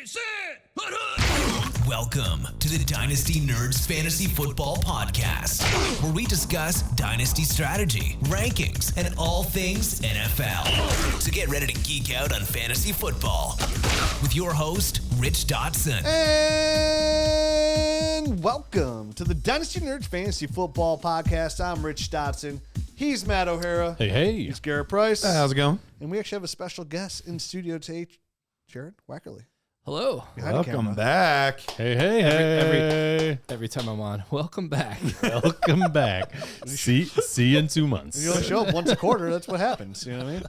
sit. Welcome to the Dynasty Nerds Fantasy Football Podcast, where we discuss dynasty strategy, rankings, and all things NFL. So get ready to geek out on fantasy football with your host, Rich Dotson. And welcome to the Dynasty Nerds Fantasy Football Podcast. I'm Rich Dotson. He's Matt O'Hara. Hey. He's Garrett Price. How's it going? And we actually have a special guest in studio today, Jared Wackerly. Hello. Welcome back. Hey. Every time I'm on, welcome back. Welcome back. See you in 2 months. You only show up once a quarter. That's what happens. You know what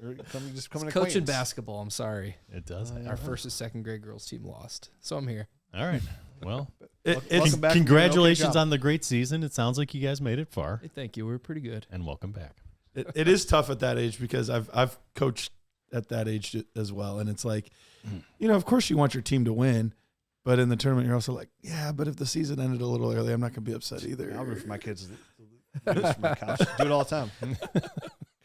I mean? Just come Coaching basketball. I'm sorry. It does. Our first and second grade girls team lost, so I'm here. All right. Well, welcome back. congratulations on the great season. It sounds like you guys made it far. Hey, thank you. We're pretty good. And welcome back. It is tough at that age because I've coached at that age as well, and it's like, you know, of course you want your team to win, but in the tournament you're also like, yeah, but if the season ended a little early, I'm not going to be upset either. I'll root for my kids. Do it from my couch. Do it all the time.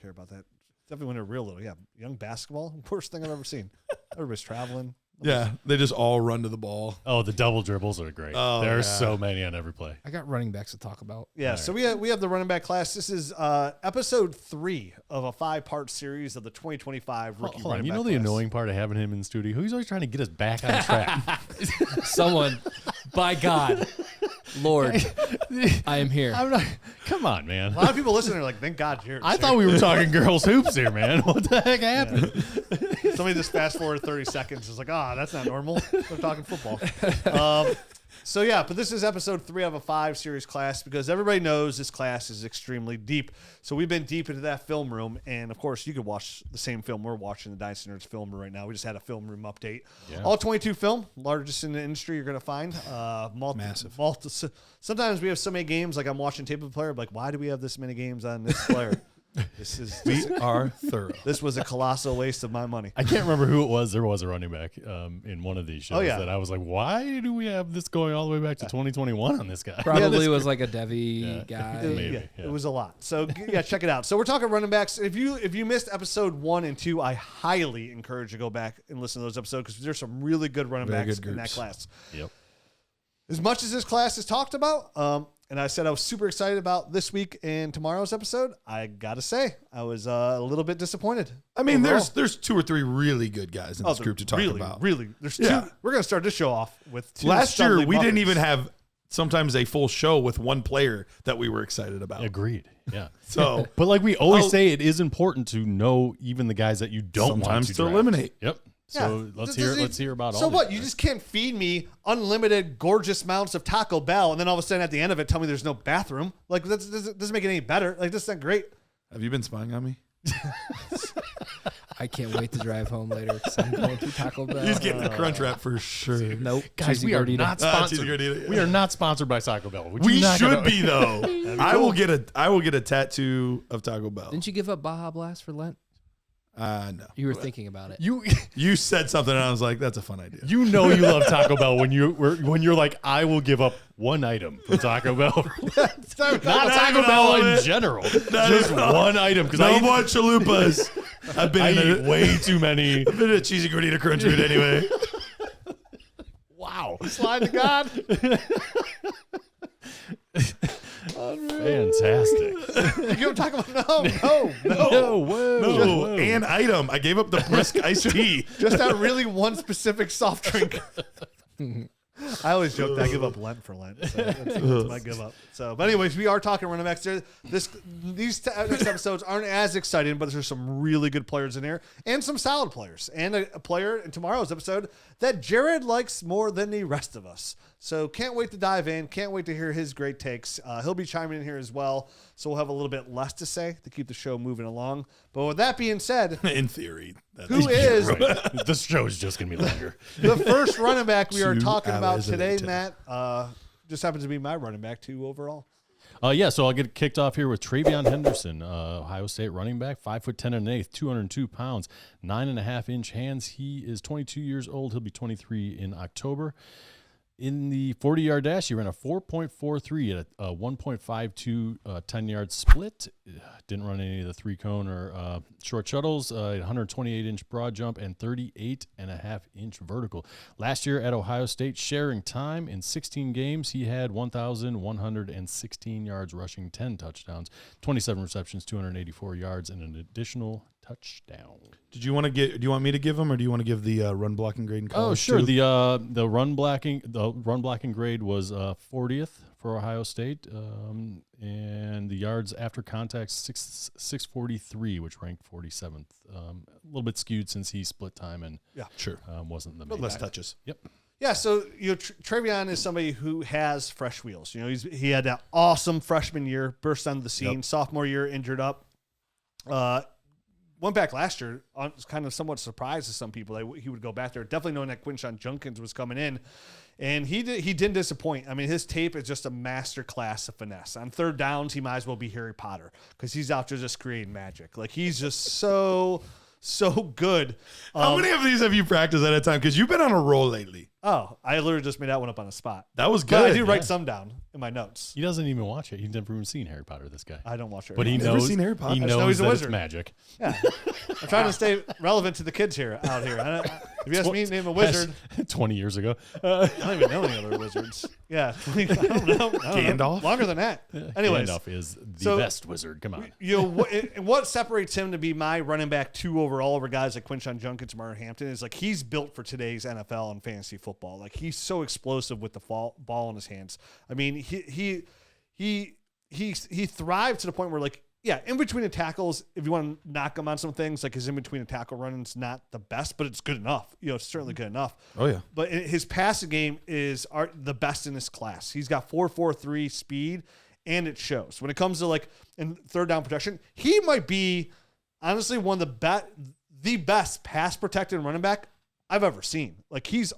Care about that. Definitely when they're real little. Yeah, young basketball, worst thing I've ever seen. Everybody's traveling. Yeah, they just all run to the ball. Oh, the double dribbles are great. Oh, there are yeah. so many on every play. I got running backs to talk about. Yeah, All so right. we have the running back class. This is episode 3 of a 5-part series of the 2025 rookie Hold on. running You back know the class. annoying part of having him in studio? He's always trying to get us back on track. Someone, by God, Lord, I am here. I'm not. Come on, man. A lot of people listening are like, thank God Jared's I here. thought we were talking girls hoops here, man. What the heck happened? Somebody just fast forward 30 seconds is like, that's not normal. We're talking football. So yeah, but this is episode 3 of a 5 series class because everybody knows this class is extremely deep. So we've been deep into that film room, and of course you could watch the same film we're watching, the Dynasty Nerds film room right now. We just had a film room update. Yeah. All 22 film, largest in the industry you're going to find. Massive. Sometimes we have so many games, like I'm watching tape of a player, I'm like, why do we have this many games on this player? We are thorough. This was a colossal waste of my money. I can't remember who it was. There was a running back in one of these shows yeah. that I was like, why do we have this going all the way back to 2021 on this guy? Probably was like a Devi guy. Maybe. It was a lot. So yeah, check it out. So we're talking running backs. If you missed episode 1 and 2, I highly encourage you to go back and listen to those episodes because there's some really good running Very backs good in that groups. class. Yep. As much as this class is talked about, and I said I was super excited about this week and tomorrow's episode, I gotta say I was a little bit disappointed. I mean, overall. there's 2 or 3 really good guys in this group to talk about. Really, there's 2. Yeah. We're gonna start this show off with 2. Last year, Studley we didn't Muffins. even have sometimes a full show with one player that we were excited about. Agreed. Yeah. So But like we always say, it is important to know even the guys that you don't want sometimes to to draft. eliminate. Yep. So Yeah. let's Does hear about all. So these what? guys. You just can't feed me unlimited gorgeous amounts of Taco Bell, and then all of a sudden at the end of it, tell me there's no bathroom. Like that doesn't make it any better. Like this is not great. Have you been spying on me? I can't wait to drive home later because I'm going through Taco Bell. He's getting the crunch wrap for sure. Nope. Guys, Cheesy we are gordita. not Cheesy sponsored. gordita, We are not sponsored by Taco Bell. Would We you not should gonna- be though. I will get a tattoo of Taco Bell. Didn't you give up Baja Blast for Lent? No. You were thinking about it. You said something and I was like, that's a fun idea. You know you love Taco Bell when you're like, I will give up one item for Taco Bell. Not Taco Bell in general. Just one item. Because No more chalupas. I've been I in eat way too many. I've been in a cheesy gordita crunch food anyway. Wow. Slide to God. Fantastic. You don't talk about no. Whoa. No, an item. I gave up the brisk iced tea. Just that really one specific soft drink. I always joke that I give up Lent for Lent. So that's my give up. So, but anyways, we are talking running backs there. These next episodes aren't as exciting, but there's some really good players in there and some solid players. And a player in tomorrow's episode that Jared likes more than the rest of us. So can't wait to dive in. Can't wait to hear his great takes. He'll be chiming in here as well. So we'll have a little bit less to say to keep the show moving along. But with that being said, In theory. who is Right. This show is just going to be longer. the first running back we are 2 talking about hours of today, intent. Matt? Just happens to be my running back too overall. So I'll get kicked off here with TreVeyon Henderson, Ohio State running back, 5'10" and an eighth, 202 pounds, 9.5-inch hands. He is 22 years old. He'll be 23 in October. In the 40-yard dash, he ran a 4.43 at a 1.52 10-yard split. Didn't run any of the 3-cone or short shuttles, 128-inch broad jump, and 38.5-inch vertical. Last year at Ohio State, sharing time in 16 games, he had 1,116 yards rushing, 10 touchdowns, 27 receptions, 284 yards, and an additional touchdown. Do you want me to give him, or do you want to give the run blocking grade in college? Oh, sure. Too? The run blocking grade was 40th for Ohio State, and the yards after contact 643, which ranked 47th. A little bit skewed since he split time and wasn't the main less guy. touches. Yep. Yeah, so TreVeyon is somebody who has fresh wheels. He had that awesome freshman year, burst onto the scene. Yep. Sophomore year, injured up. Went back last year. Was kind of somewhat surprised to some people that he would go back there. Definitely knowing that Quinshon Judkins was coming in, and he didn't disappoint. I mean, his tape is just a master class of finesse. On third downs, he might as well be Harry Potter because he's out there just creating magic. Like, he's just so good. How many of these have you practiced at a time? Because you've been on a roll lately. Oh, I literally just made that one up on the spot. That was But good. I do write some down in my notes. He doesn't even watch it. He's never even seen Harry Potter, this guy. I don't watch it. But he Never knows, seen Harry Potter. he I just know knows he's a that it's wizard. magic. Yeah. I'm trying to stay relevant to the kids out here. If you ask me to name a wizard, 20 years ago. I don't even know any other wizards. Yeah. I don't know. Gandalf? Longer than that. Anyways. Gandalf is the so- best wizard. Come on. What separates him to be my running back 2 overall over guys like Quinshon Judkins and Martin Hampton is, like, he's built for today's NFL and fantasy football. Like, he's so explosive with the ball in his hands. I mean, he thrived to the point where, like, yeah, in between the tackles, if you want to knock him on some things, like his in between the tackle running's not the best, but it's good enough. It's certainly good enough. Oh, yeah. But his passing game is the best in his class. He's got 4.43 speed, and it shows. When it comes to, like, in third down protection, he might be honestly one of the best pass protected running back I've ever seen. Like, he's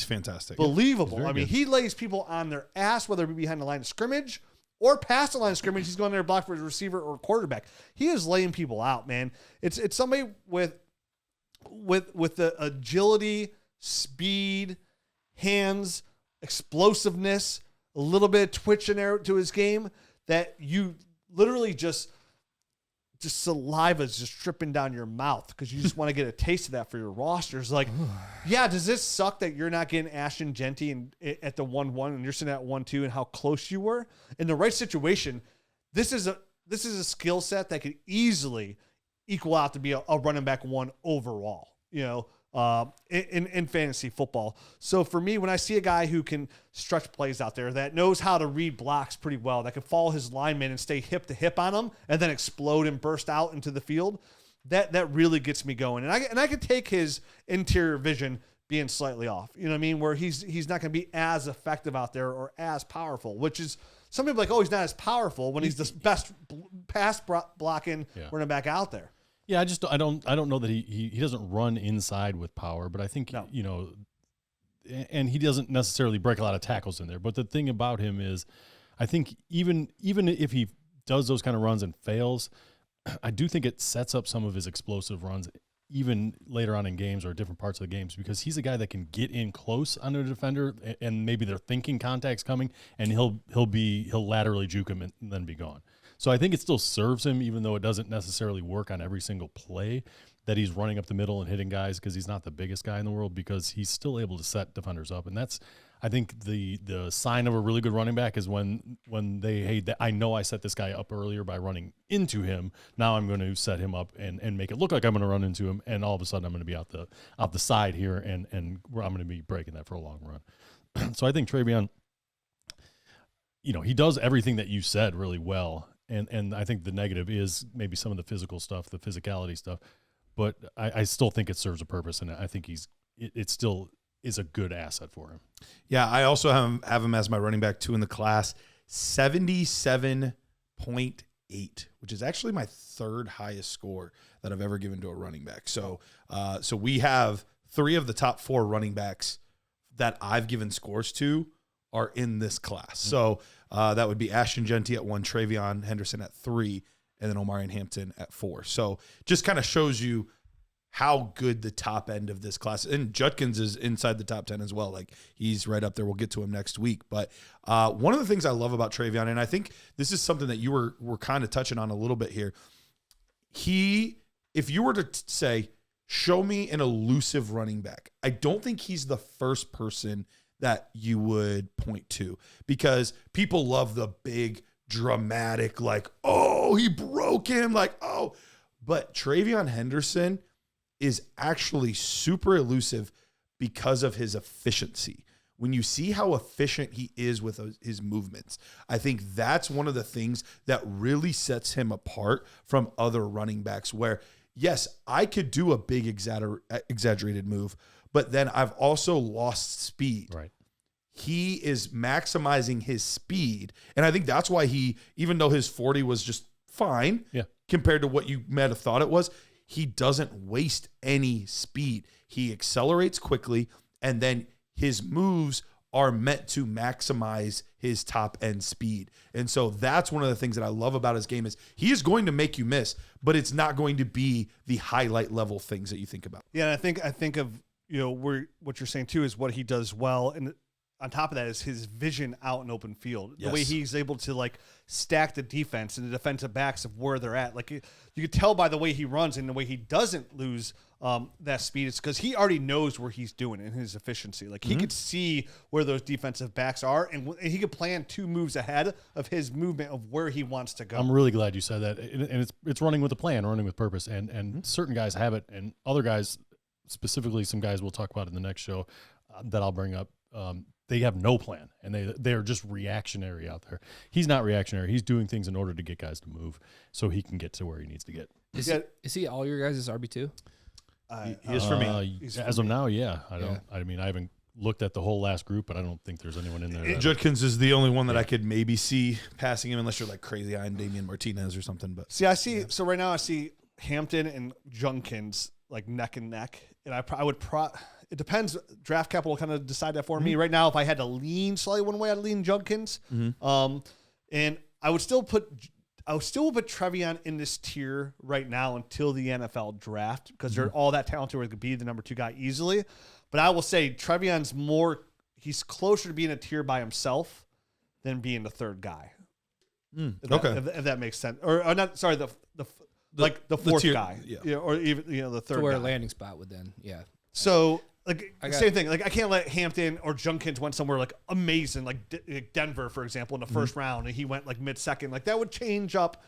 fantastic. Believable. I mean, he lays people on their ass, whether it be behind the line of scrimmage or past the line of scrimmage. He's going there to block for his receiver or quarterback. He is laying people out, man. It's somebody with the agility, speed, hands, explosiveness, a little bit of twitch in there to his game that you literally just saliva is just dripping down your mouth because you just want to get a taste of that for your rosters. Like, yeah, does this suck that you're not getting Ashton Genty at the 1-1 and you're sitting at 1-2 and how close you were? In the right situation, this is a skill set that could easily equal out to be a running back 1 overall, in fantasy football. So for me, when I see a guy who can stretch plays out there, that knows how to read blocks pretty well, that can follow his lineman and stay hip to hip on them and then explode and burst out into the field, that really gets me going. And I could take his interior vision being slightly off, you know what I mean? Where he's not going to be as effective out there or as powerful, which is some people like, oh, he's not as powerful when he's the best pass blocking running back out there. Yeah, I don't know that he doesn't run inside with power, but I think and he doesn't necessarily break a lot of tackles in there. But the thing about him is, I think even if he does those kind of runs and fails, I do think it sets up some of his explosive runs even later on in games or different parts of the games, because he's a guy that can get in close on a defender and maybe they're thinking contact's coming and he'll laterally juke him and then be gone. So I think it still serves him, even though it doesn't necessarily work on every single play, that he's running up the middle and hitting guys because he's not the biggest guy in the world, because he's still able to set defenders up. And that's, I think, the sign of a really good running back is when I know I set this guy up earlier by running into him. Now I'm going to set him up and make it look like I'm going to run into him, and all of a sudden I'm going to be out the side here and I'm going to be breaking that for a long run. So I think TreVeyon, he does everything that you said really well. And I think the negative is maybe some of the physical stuff, the physicality stuff, but I still think it serves a purpose, and I think it still is a good asset for him. Yeah, I also have him as my running back 2 in the class, 77.8, which is actually my 3rd highest score that I've ever given to a running back. So we have 3 of the top 4 running backs that I've given scores to are in this class. So that would be Ashton Genty at 1, TreVeyon Henderson at 3, and then Omarion Hampton at 4. So just kind of shows you how good the top end of this class, and Judkins is inside the top 10 as well. Like he's right up there. We'll get to him next week. But one of the things I love about TreVeyon, and I think this is something that you were kind of touching on a little bit here. If you were to say, show me an elusive running back, I don't think he's the first person that you would point to, because people love the big dramatic, like, oh, he broke him, like, oh. But TreVeyon Henderson is actually super elusive because of his efficiency. When you see how efficient he is with his movements, I think that's one of the things that really sets him apart from other running backs, where, yes, I could do a big exaggerated move, but then I've also lost speed. Right. He is maximizing his speed. And I think that's why he, even though his 40 was just fine compared to what you might have thought it was, he doesn't waste any speed. He accelerates quickly, and then his moves are meant to maximize his top end speed. And so that's one of the things that I love about his game, is he is going to make you miss, but it's not going to be the highlight level things that you think about. Yeah, and I think of, what you're saying too is what he does well, and on top of that is his vision out in open field. The way he's able to like stack the defense and the defensive backs of where they're at. Like you could tell by the way he runs and the way he doesn't lose that speed. It's because he already knows where he's doing in his efficiency. Like he could see where those defensive backs are, and he could plan 2 moves ahead of his movement of where he wants to go. I'm really glad you said that. And it's running with a plan, running with purpose. And certain guys have it, and other guys, specifically some guys we'll talk about in the next show that I'll bring up, they have no plan, and they're just reactionary out there. He's not reactionary. He's doing things in order to get guys to move so he can get to where he needs to get. Is he all your guys' RB2? He is for me. As of now, yeah. I mean, I haven't looked at the whole last group, but I don't think there's anyone in there. Judkins is the only one that I could maybe see passing him, unless you're like crazy eyeing Damian Martinez or something. But so right now I see Hampton and Judkins like neck and neck, and I would it depends. Draft capital kind of decide that for me. Right now, if I had to lean slightly one way, I'd lean Judkins. And I would still put TreVeyon in this tier right now until the NFL draft, because they're all that talented where they could be the number 2 guy easily. But I will say TreVeyon's he's closer to being a tier by himself than being the 3rd guy. If that makes sense. Or not, sorry, the 4th tier, guy. Yeah. Or even, the 3rd to where guy. a landing spot would then, So, same thing. Like, I can't let Hampton or Judkins went somewhere like amazing, like Denver, for example, in the first round, and he went like mid-second. Like that would change up,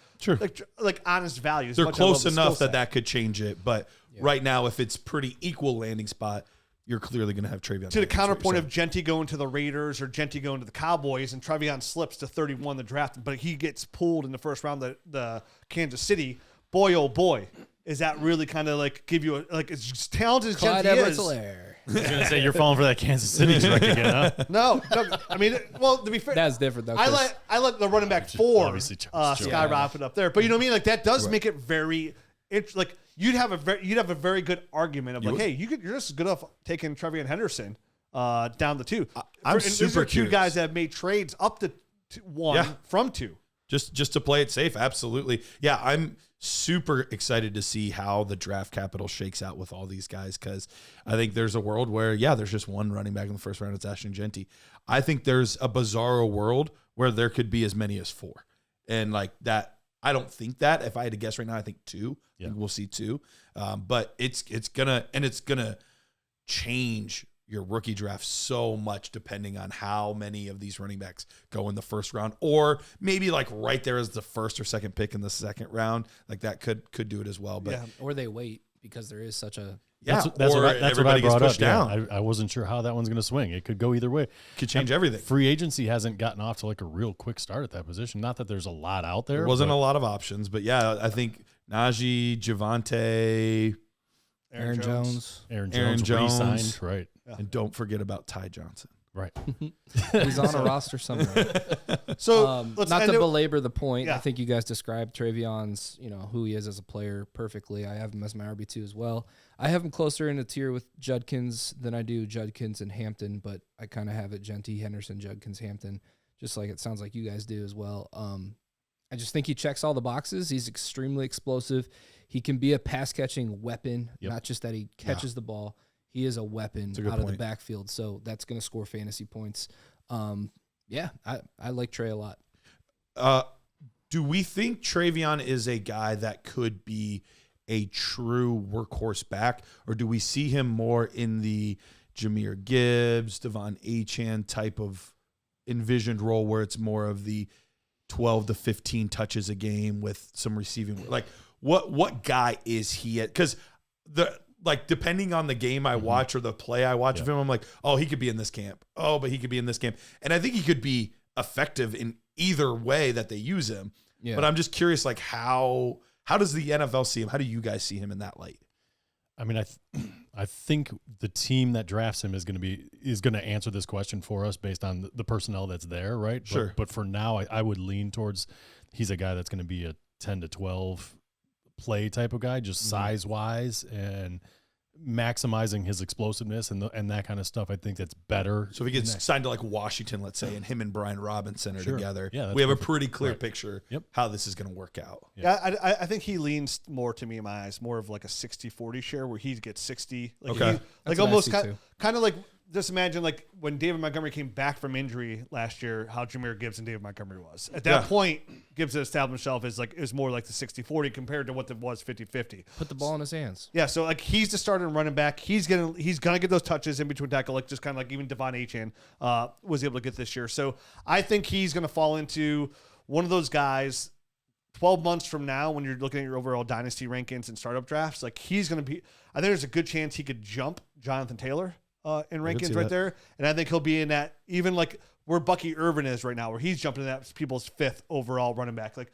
like honest values. They're close enough that could change it. But right now, if it's pretty equal landing spot, you're clearly going to have TreVeyon. To the counterpoint of Genty going to the Raiders or Genty going to the Cowboys, and TreVeyon slips to 31 the draft, but he gets pulled in the first round the Kansas City. Boy, oh boy. Is that really kind of like give you as talented as Genty is? I was going to say, you're falling for that Kansas City strike again, huh? No. I mean, well, to be fair, that's different though. I let the running back 4 skyrocket up there, but you know what I mean. Like that does make it very. It's like you'd have a very good argument of like, hey, you're just as good enough taking TreVeyon Henderson down the 2. I'm these are 2 guys that have made trades up to 1 from 2. Just to play it safe, absolutely. Yeah, I'm super excited to see how the draft capital shakes out with all these guys, because I think there's a world where, there's just 1 running back in the first round. It's Ashton Genty. I think there's a bizarro world where there could be as many as 4. And like that, I don't think that. If I had to guess right now, I think 2. I think we'll see 2. But it's gonna change your rookie draft so much depending on how many of these running backs go in the first round, or maybe like right there as the first or second pick in the second round. Like that could do it as well. But or they wait because there is such a that's what I brought up. Down. I wasn't sure how that one's going to swing. It could go either way. Could change everything. Free agency hasn't gotten off to like a real quick start at that position. Not that there's a lot out there. There wasn't a lot of options, but I think Najee, Javonte, Aaron Jones re-signed, right? Yeah. And don't forget about Ty Johnson. Right. He's on a roster somewhere. So not to belabor the point, I think you guys described TreVeyon's, who he is as a player perfectly. I have him as my RB2 as well. I have him closer in a tier with Judkins than I do Judkins and Hampton, but I kind of have it Genty, Henderson, Judkins, Hampton, just like it sounds like you guys do as well. I just think he checks all the boxes. He's extremely explosive. He can be a pass catching weapon, not just that he catches the ball. He is a weapon out of the backfield, so that's going to score fantasy points. I like Trey a lot. Do we think TreVeyon is a guy that could be a true workhorse back, or do we see him more in the Jahmyr Gibbs, Devon Achane type of envisioned role where it's more of the 12 to 15 touches a game with some receiving? Like, what guy is he at? Because depending on the game I watch or the play I watch of him, I'm like, oh, he could be in this camp. Oh, but he could be in this camp. And I think he could be effective in either way that they use him. Yeah. But I'm just curious, like, how does the NFL see him? How do you guys see him in that light? I mean, I think the team that drafts him is going to answer this question for us based on the personnel that's there, right? Sure. But for now, I would lean towards he's a guy that's going to be a 10 to 12 play type of guy, just size wise and maximizing his explosiveness and that kind of stuff. I think that's better. So if he gets signed to like Washington, let's say, and him and Brian Robinson are together, we have a pretty clear picture how this is going to work out. Yeah, I think he leans more, to me in my eyes, more of like a 60-40 share where he gets 60. Like almost kind of like, just imagine like when David Montgomery came back from injury last year, how Jahmyr Gibbs and David Montgomery was. At that point, Gibbs had established himself as more like the 60-40 compared to what it was 50-50. Put the ball in his hands. Yeah, so like he's the starting running back. He's gonna get those touches in between tackle, like just kind of like even Devon Achane was able to get this year. So I think he's gonna fall into one of those guys 12 months from now when you're looking at your overall dynasty rankings and startup drafts. Like he's gonna be, I think there's a good chance he could jump Jonathan Taylor in rankings right there. And I think he'll be in that, even like where Bucky Irvin is right now, where he's jumping in that people's 5th overall running back. Like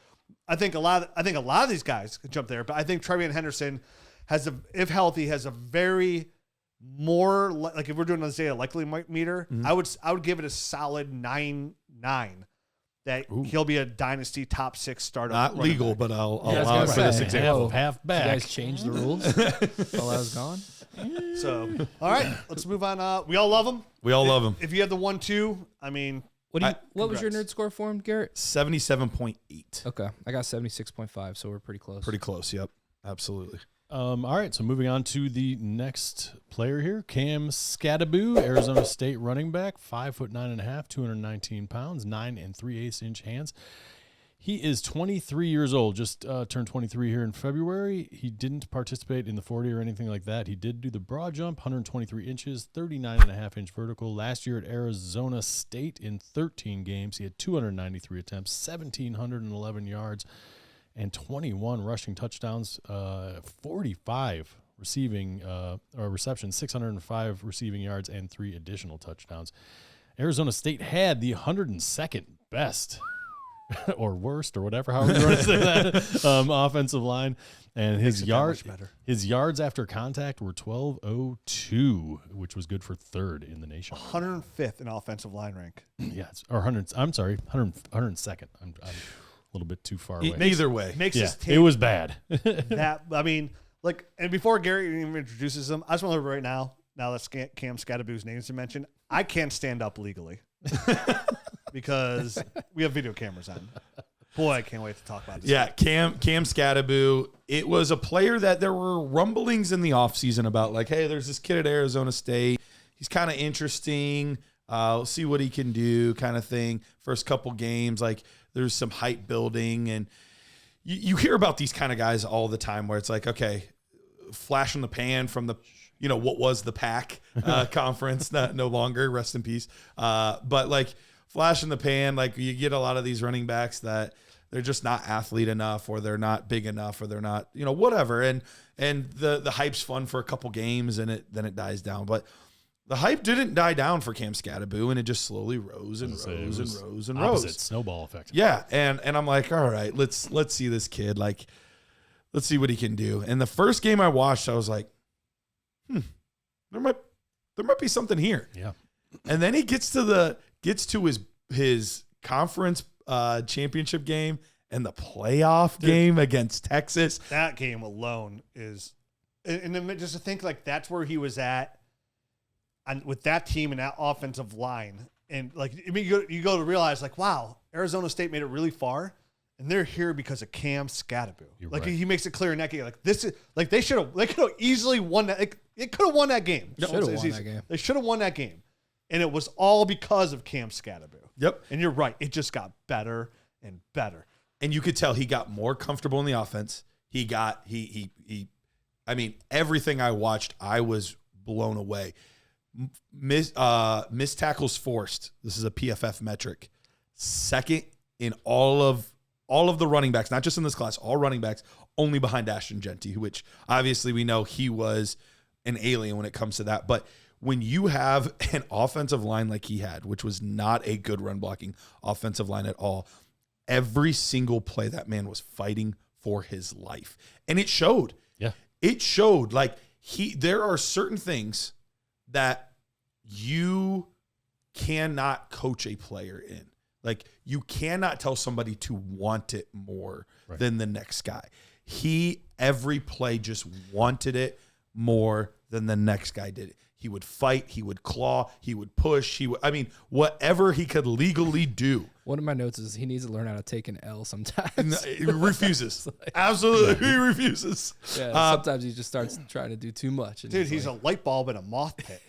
I think a lot of these guys could jump there, but I think TreVeyon Henderson if healthy, has a very more like if we're doing, let's say, a likely meter, I would give it a solid 9.9 that he'll be a dynasty top 6 startup. Not legal, but I'll allow it for this example. Half back. You guys changed the rules while I was gone. So, all right, let's move on. We all love him. We all love him. If you have the 1-2, I mean, what was your nerd score for him, Garrett? 77.8. Okay, I got 76.5, so we're pretty close. Pretty close. Yep, absolutely. All right, so moving on to the next player here, Cam Skattebo, Arizona State running back, 5'9.5", 219 pounds, 9 3/8 inch hands. He is 23 years old, just turned 23 here in February. He didn't participate in the 40 or anything like that. He did do the broad jump, 123 inches, 39.5-inch vertical. Last year at Arizona State in 13 games, he had 293 attempts, 1,711 yards, and 21 rushing touchdowns, 45 receiving receptions, 605 receiving yards, and 3 additional touchdowns. Arizona State had the 102nd best or worst or whatever, however you want to say that, offensive line. And his yards after contact were 12.02, which was good for 3rd in the nation. 105th in offensive line rank. Yes, or 100. I'm sorry, 102nd. I'm a little bit too far away. Either way, it was bad. That, I mean, like, and before Gary even introduces him, I just want to right now that Cam Skattebo's name's been mentioned, I can't stand up legally because we have video cameras on. Boy, I can't wait to talk about this. Yeah, Cam Skattebo. It was a player that there were rumblings in the offseason about, like, hey, there's this kid at Arizona State. He's kind of interesting. We'll see what he can do, kind of thing. First couple games, like, there's some hype building. And you hear about these kind of guys all the time where it's like, okay, flash in the pan from the, what was the PAC conference, no longer, rest in peace. But, like, flash in the pan, like, you get a lot of these running backs that they're just not athlete enough, or they're not big enough, or they're not, whatever. And the hype's fun for a couple games, and then it dies down. But the hype didn't die down for Cam Skattebo, and it just slowly rose and rose and rose and rose. Opposite snowball effect. Yeah, and I'm like, all right, let's see this kid. Like, let's see what he can do. And the first game I watched, I was like, there might be something here. Yeah. And then he gets to his conference championship game and the playoff game against Texas. That game alone is, and then just to think, like, that's where he was at, and with that team and that offensive line, and, like, I mean, you go to realize, like, wow, Arizona State made it really far, and they're here because of Cam Skattebo. Like right. he makes it clear in that game. Like this is like they could have easily won that. Like, it could have won that game. Should have won that game. They should have won that game, and it was all because of Cam Skattebo. Yep. And you're right. It just got better and better. And you could tell he got more comfortable in the offense. I mean, everything I watched, I was blown away. Missed tackles forced. This is a PFF metric. Second in all of the running backs, not just in this class, all running backs, only behind Ashton Genty, which obviously we know he was an alien when it comes to that. But when you have an offensive line like he had, which was not a good run blocking offensive line at all, every single play that man was fighting for his life. And it showed. Yeah. It showed. Like there are certain things that you cannot coach a player in. Like you cannot tell somebody to want it more than the next guy. Every play just wanted it more than the next guy did it. He would fight, he would claw, he would push, whatever he could legally do. One of my notes is he needs to learn how to take an L sometimes. He refuses. Absolutely, he refuses. Yeah, sometimes he just starts trying to do too much. And Dude, he's a light bulb in a moth pit.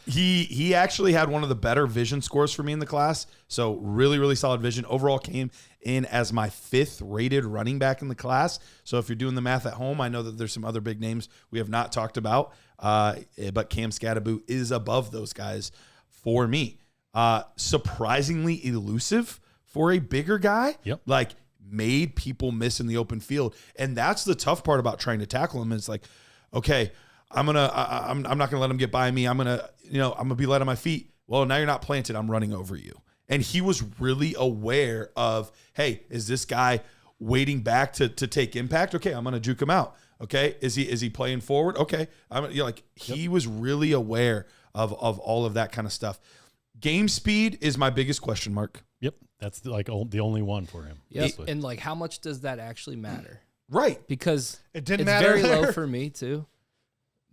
He actually had one of the better vision scores for me in the class. So really, really solid vision. Overall came in as my 5th rated running back in the class. So if you're doing the math at home, I know that there's some other big names we have not talked about. But Cam Skattebo is above those guys for me. Surprisingly elusive for a bigger guy. Yep. Like made people miss in the open field. And that's the tough part about trying to tackle him. It's like, okay, I'm not gonna let him get by me. I'm gonna be light on my feet. Well, now you're not planted. I'm running over you. And he was really aware of, hey, is this guy waiting back to take impact? Okay, I'm gonna juke him out. Okay, is he playing forward? Okay, he was really aware of all of that kind of stuff. Game speed is my biggest question mark. Yep, that's the only one for him. Yep. And how much does that actually matter? Right, because it didn't it's matter very there. low for me too.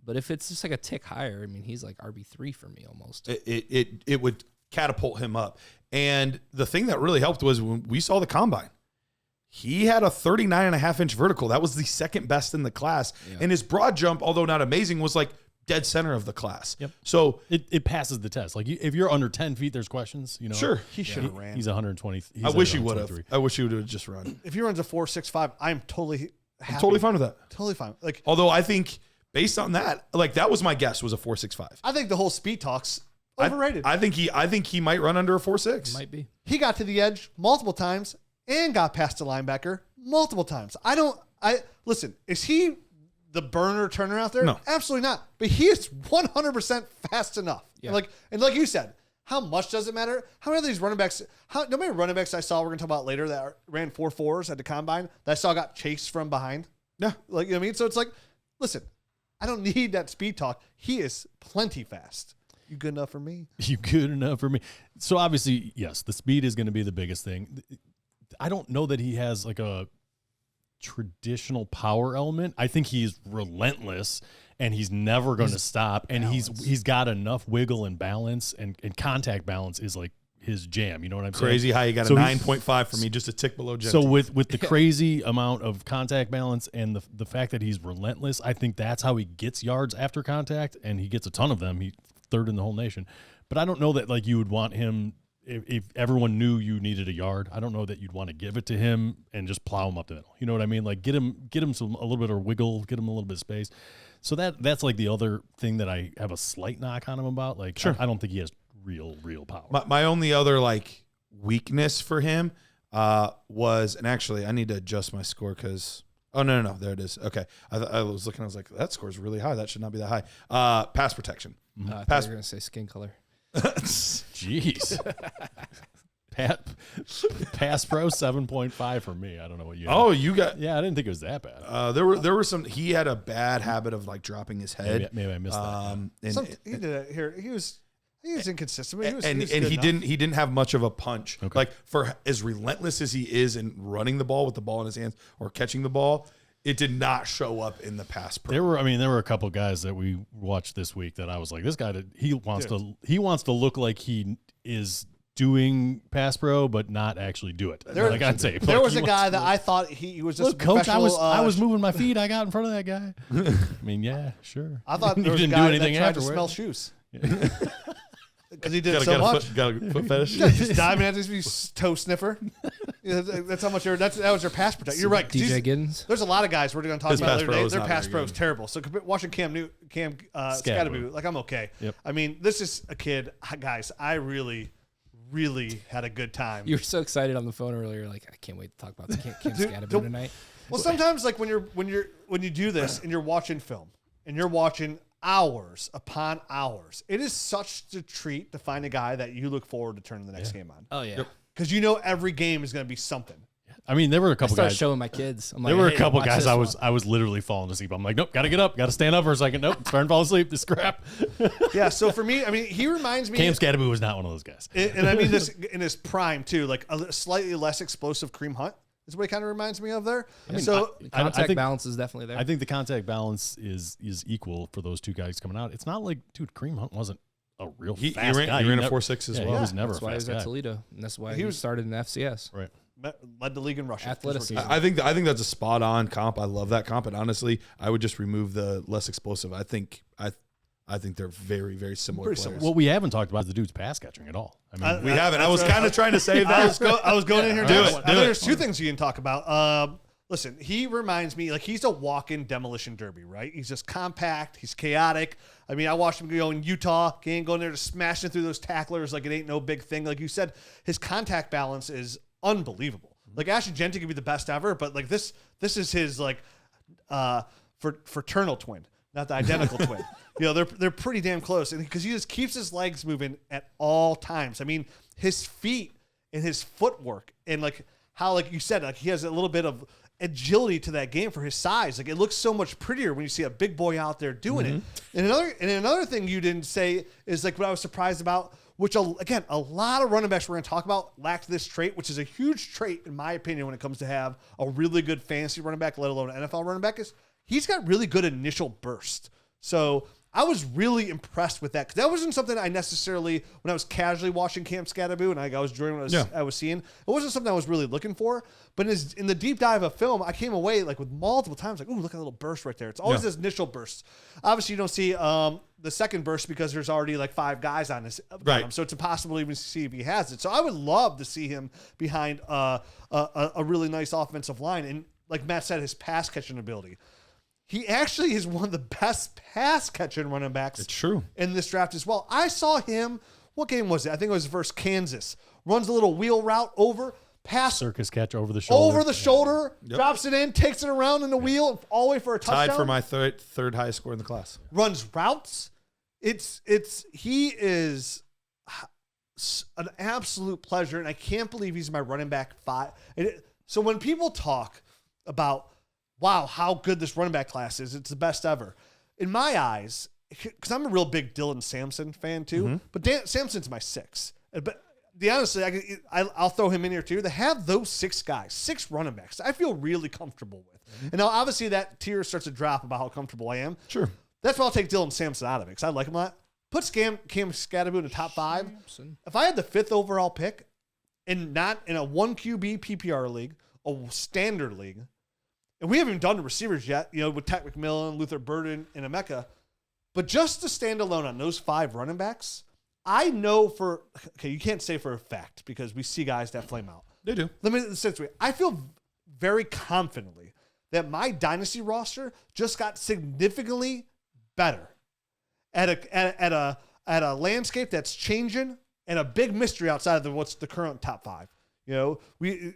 But if it's just like a tick higher, I mean, he's like RB3 for me almost. It would catapult him up. And the thing that really helped was when we saw the combine. He had a 39.5-inch vertical. That was the second best in the class. Yeah. And his broad jump, although not amazing, was like dead center of the class. Yep. So it passes the test. Like if you're under 10 feet, there's questions. Sure. He should have ran. He's 120. I wish he would have. I wish he would have just run. If he runs a 4.65, I'm totally happy. I'm totally fine with that. Totally fine. Like, although I think based on that, like that was my guess was a 4.65. I think the whole speed talk's overrated. I think he might run under a 4.6. Might be. He got to the edge multiple times and got past the linebacker multiple times. Listen, is he the burner turner out there? No. Absolutely not. But he is 100% fast enough. Yeah. And like you said, how much does it matter? How many of these running backs, no many running backs I saw we're going to talk about later that ran 4.4s at the combine that I saw got chased from behind? Yeah. Like, you know what I mean? So it's like, listen, I don't need that speed talk. He is plenty fast. You good enough for me? You good enough for me? So obviously, yes, the speed is going to be the biggest thing. I don't know that he has like a traditional power element. I think he's relentless and he's never going to stop. And he's got enough wiggle and balance and contact balance is like his jam. You know what I'm saying? Crazy how you got a 9.5 for me, just a tick below Genty. So with the crazy amount of contact balance and the fact that he's relentless, I think that's how he gets yards after contact, and he gets a ton of them. He's 3rd in the whole nation. But I don't know that like you would want him if everyone knew you needed a yard. I don't know that you'd want to give it to him and just plow him up the middle. You know what I mean? Like get him a little bit of wiggle, get him a little bit of space. So that's like the other thing that I have a slight knock on him about. Like sure. I don't think he has real power. My only other like weakness for him was, and actually I need to adjust my score because no, there it is. Okay, I was looking, I was like, that score is really high. That should not be that high. Pass protection. I thought you were gonna say skin color. Jeez. Pass pro 7.5 for me. I don't know what you had. Oh, you got. Yeah, I didn't think it was that bad. There were some. He had a bad habit of like dropping his head. Maybe I missed that. He did it here. He was inconsistent. He didn't have much of a punch. Okay. Like for as relentless as he is in running the ball with the ball in his hands or catching the ball, it did not show up in the pass pro. There were a couple guys that we watched this week that I was like, this guy, he wants to look like he is doing pass pro, but not actually do it. Like I'd say, there was a guy that I thought he was just look, coach. I professional, was moving my feet. I got in front of that guy. I mean, yeah, sure. I thought there was a didn't guy do anything that tried to afterward. smell shoes. Because he did it so much. Got a foot fetish. Just diamond has to be toe sniffer. That's how much that was their pass protect. You're right. DJ Giddens. There's a lot of guys we're going to talk about later today. Their pass pro is good. terrible. So watching Cam Skattebo, like I'm okay. Yep. I mean, this is a kid, guys. I really had a good time. You were so excited on the phone earlier, like I can't wait to talk about Cam Skattebo tonight. Well, sometimes like when you do this and you're watching film and you're watching hours upon hours, it is such a treat to find a guy that you look forward to turning the next game on. Oh yeah, because you know every game is going to be something. I mean, there were a I couple started guys. showing my kids. I'm There like, were a hey, couple watch guys this I was literally falling asleep. I'm like, nope, got to get up, got to stand up for a second. Nope, starting to fall asleep. This crap. Yeah. So for me, I mean, he reminds me. Cam Skattebo was not one of those guys. And I mean this in his prime too, like a slightly less explosive Kareem Hunt is what he kind of reminds me of there. I mean, So contact think- balance is definitely there. I think the contact balance is equal for those two guys coming out. It's not like, dude, Kareem Hunt wasn't a real fast guy. He ran a never- 4.6 as yeah, well. He was never that's a why he was fast at guy. Toledo, and that's why He he started in FCS. Right. led the league in rushing. Athleticism. I think that's a spot on comp. I love that comp, and honestly, I would just remove the less explosive. I think they're very, very similar Pretty players. similar. What we haven't talked about is the dude's pass catching at all. I mean, We haven't. I was kind of trying to save that. I was going in here. Do next. it, I do think it. there's two things you can talk about. Listen, he reminds me like he's a walk-in demolition derby, right? He's just compact. He's chaotic. I mean, I watched him go in Utah. He ain't going there to smashing through those tacklers like it ain't no big thing. Like you said, his contact balance is unbelievable. Like Ashton Genty could be the best ever, but like this is his like fraternal twin, not the identical twin. You know, they're pretty damn close, and because he just keeps his legs moving at all times. I mean, his feet and his footwork, and like how like you said, like he has a little bit of agility to that game for his size. Like it looks so much prettier when you see a big boy out there doing it. And another thing you didn't say is like what I was surprised about, which again, a lot of running backs we're going to talk about lacked this trait, which is a huge trait in my opinion when it comes to have a really good fantasy running back, let alone an NFL running back, is he's got really good initial burst. So I was really impressed with that because that wasn't something I necessarily, when I was casually watching Cam Skattebo and I was enjoying what I was seeing, it wasn't something I was really looking for. But in the deep dive of film, I came away like with multiple times like, ooh, look at that little burst right there. It's always this initial burst. Obviously, you don't see the second burst because there's already like 5 guys on his him, so it's impossible to even see if he has it. So I would love to see him behind a really nice offensive line. And like Matt said, his pass catching ability. He actually is one of the best pass catching running backs. It's true. In this draft as well. I saw him. What game was it? I think it was versus Kansas. Runs a little wheel route over, pass circus catch over the shoulder. Drops it in, takes it around in the wheel, all the way for a touchdown. Tied for my third highest score in the class. Runs routes. He is an absolute pleasure, and I can't believe he's my running back 5. So when people talk about, wow, how good this running back class is, it's the best ever. In my eyes, because I'm a real big Dylan Sampson fan too, but Sampson's my 6. But honestly, I'll throw him in here too. They have those 6 guys, 6 running backs I feel really comfortable with. And now obviously that tier starts to drop about how comfortable I am. Sure. That's why I'll take Dylan Sampson out of it because I like him a lot. Put Cam Skattebo in the top 5. If I had the 5th overall pick and not in a 1 QB PPR league, a standard league, and we haven't even done the receivers yet, you know, with Tech McMillan, Luther Burden, and Emeka. But just to stand alone on those 5 running backs, I know you can't say for a fact because we see guys that flame out. They do. Let me say this. I feel very confidently that my dynasty roster just got significantly better at a landscape that's changing and a big mystery outside of what's the current top 5. You know,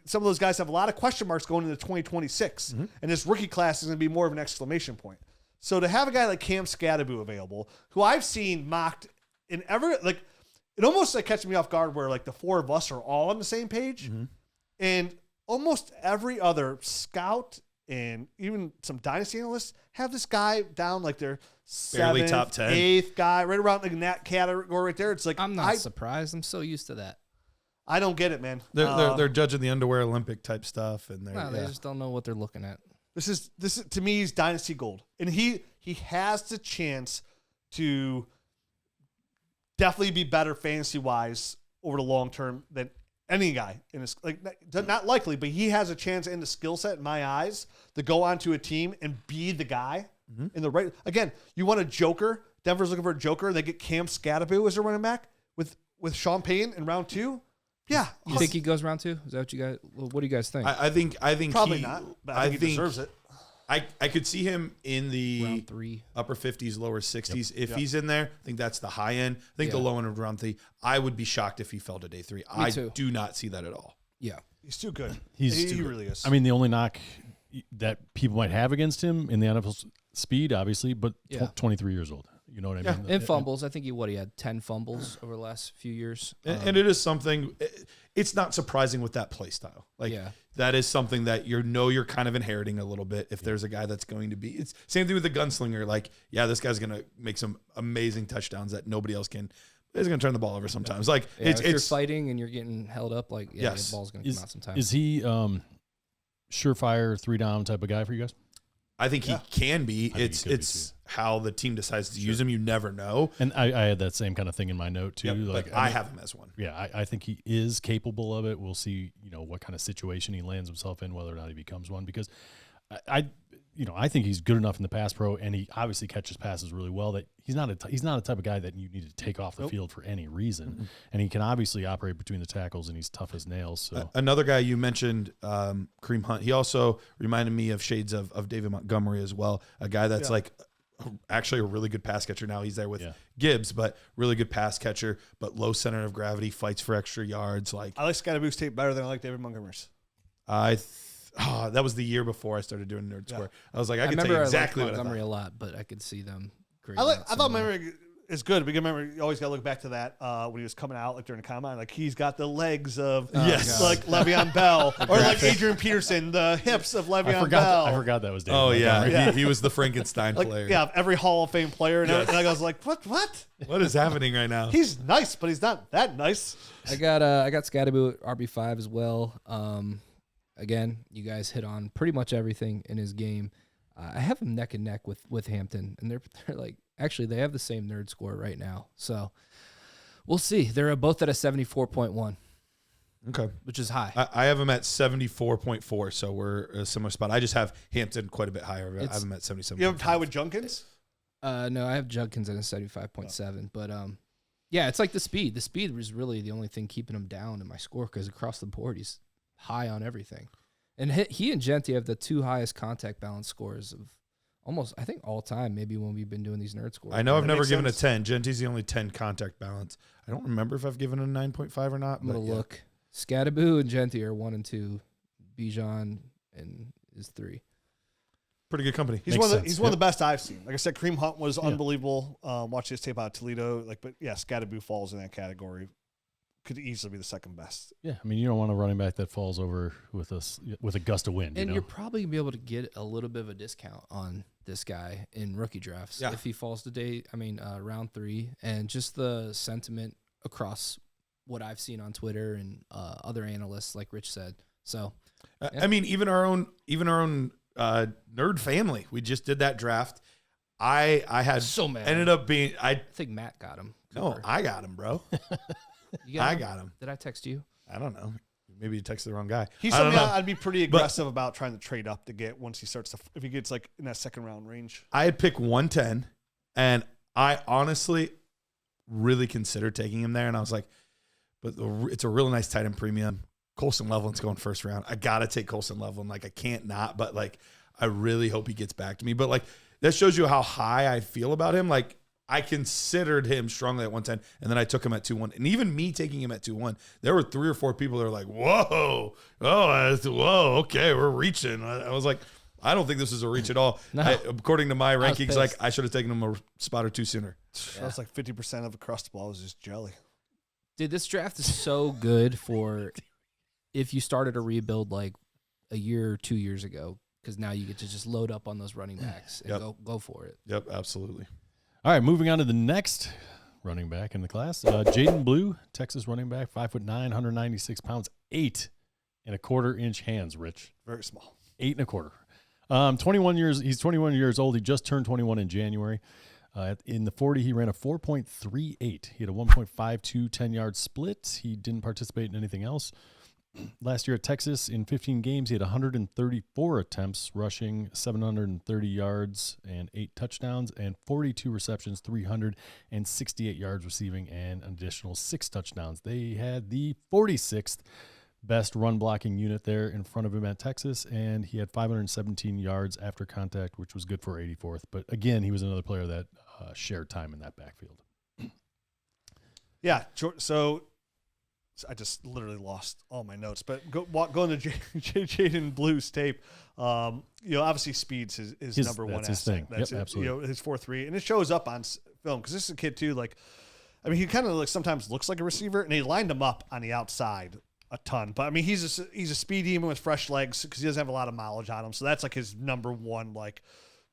some of those guys have a lot of question marks going into 2026, and this rookie class is going to be more of an exclamation point. So to have a guy like Cam Skattebo available, who I've seen mocked in it almost like catches me off guard where like the 4 of us are all on the same page, and almost every other scout and even some dynasty analysts have this guy down like their 7th, top 10, 8th guy, right around like in that category right there. It's like I'm not surprised. I'm so used to that. I don't get it, man. They're judging the underwear Olympic type stuff, and they just don't know what they're looking at. This is to me, he's dynasty gold, and he has the chance to definitely be better fantasy wise over the long term than any guy in his, like, not likely, but he has a chance in the skill set in my eyes to go onto a team and be the guy in the right. Again, you want a joker. Denver's looking for a joker. They get Cam Skattebo as a running back with Sean Payton in round 2. Yeah. You think he goes round 2? Is that what you guys, what do you guys think? I think probably not, but I think he deserves it. I could see him in the round 3, upper 50s, lower 60s. If he's in there, I think that's the high end. I think the low end of round 3. I would be shocked if he fell to day 3. I do not see that at all. Yeah. He's too good. He really is. I mean, the only knock that people might have against him in the NFL speed, obviously, but 23 years old. You know what I mean? And fumbles. I think he had 10 fumbles over the last few years. And it is something, it's not surprising with that play style. Like, that is something that you're kind of inheriting a little bit if there's a guy that's going to be. It's same thing with the gunslinger. Like, this guy's going to make some amazing touchdowns that nobody else can. He's going to turn the ball over sometimes. Like, if you're fighting and you're getting held up, like, the ball's going to come out sometimes. Is he surefire 3-down type of guy for you guys? I think he can be. It's how the team decides to use him. You never know. And I had that same kind of thing in my note too. Like, I have him as one. Yeah, I think he is capable of it. We'll see, what kind of situation he lands himself in, whether or not he becomes one. Because I think he's good enough in the pass pro, and he obviously catches passes really well. That he's not a type of guy that you need to take off the field for any reason. Mm-hmm. And he can obviously operate between the tackles, and he's tough as nails. So another guy you mentioned, Kareem Hunt. He also reminded me of shades of David Montgomery as well. A guy that's like actually a really good pass catcher. Now he's there with Gibbs, but really good pass catcher, but low center of gravity, fights for extra yards. Like, I like Skattebo's tape better than I like David Montgomery's. That was the year before I started doing Nerd Square. I was like, I could tell you exactly what I thought. Montgomery a lot, but I could see them. I thought Montgomery is good. But remember, you always got to look back to that when he was coming out, like during the combine. Like, he's got the legs of like Le'Veon Bell, or like Adrian Peterson, the hips of Le'Veon Bell. I forgot that was David. Oh yeah, he was the Frankenstein player. Yeah, every Hall of Fame player. And I was like, what? What is happening right now? He's nice, but he's not that nice. I got Skattebo at RB5 as well. Again, you guys hit on pretty much everything in his game. I have him neck and neck with Hampton, and they're like, actually, they have the same nerd score right now. So we'll see. They're both at a 74.1. Okay. Which is high. I have him at 74.4, so we're a similar spot. I just have Hampton quite a bit higher. I have him at 77. You have him tied with Junkins? No, I have Junkins at a 75.7. But it's like the speed. The speed was really the only thing keeping him down in my score, because across the board, he's high on everything. And he and Genty have the 2 highest contact balance scores of almost, I think, all time, maybe when we've been doing these nerd scores. I know I've never given a 10. Genty's the only 10 contact balance. I don't remember if I've given a 9.5 or not. I'm going to look. Skattebo and Genty are 1 and 2. Bijan is 3. Pretty good company. He's one of the best I've seen. Like I said, Kareem Hunt was unbelievable. Watching his tape out of Toledo. But Skattebo falls in that category. Could easily be the second best. Yeah, I mean, you don't want a running back that falls over with a gust of wind. And you're probably going to be able to get a little bit of a discount on this guy in rookie drafts if he falls to round 3. And just the sentiment across what I've seen on Twitter and other analysts, like Rich said. So, I mean, even our own nerd family, we just did that draft. I had so mad. Ended up being. I think Matt got him. No, I got him, bro. I got him. Did I text you? I don't know. Maybe you texted the wrong guy. He's something I'd be pretty aggressive about trying to trade up to get once he starts to, if he gets like in that second round range. I had picked 110, and I honestly really considered taking him there, and I was like, but it's a really nice tight end premium. Colson Loveland's going first round. I got to take Colson Loveland. Like, I can't not, but like, I really hope he gets back to me. But like, that shows you how high I feel about him. Like, I considered him strongly at 110, and then I took him at 2-1. And even me taking him at 2-1, there were 3 or 4 people that were like, whoa, okay, we're reaching. I was like, I don't think this is a reach at all. No. According to my rankings, like, I should have taken him a spot or 2 sooner. That's like 50% of across the ball is just jelly. Dude, this draft is so good for if you started a rebuild like a year or 2 years ago, because now you get to just load up on those running backs and go for it. Yep, absolutely. All right, moving on to the next running back in the class. Jaydon Blue, Texas running back, 5'9", 196 pounds, 8 1/4 inch hands, Rich. Very small. 8 1/4. 21 years. He's 21 years old. He just turned 21 in January. In the 40, he ran a 4.38. He had a 1.52 10-yard split. He didn't participate in anything else. Last year at Texas, in 15 games, he had 134 attempts, rushing 730 yards and 8 touchdowns, and 42 receptions, 368 yards receiving, and an additional 6 touchdowns. They had the 46th best run blocking unit there in front of him at Texas, and he had 517 yards after contact, which was good for 84th. But again, he was another player that shared time in that backfield. Yeah, so I just literally lost all my notes, but going to Jaydon Blue's tape, obviously speed's his number one his asset. thing. That's yep, it. absolutely. His 4.3, and it shows up on film because this is a kid too. He kind of sometimes looks like a receiver, and they lined him up on the outside a ton. But I mean, he's a speed demon with fresh legs because he doesn't have a lot of mileage on him. So that's his number one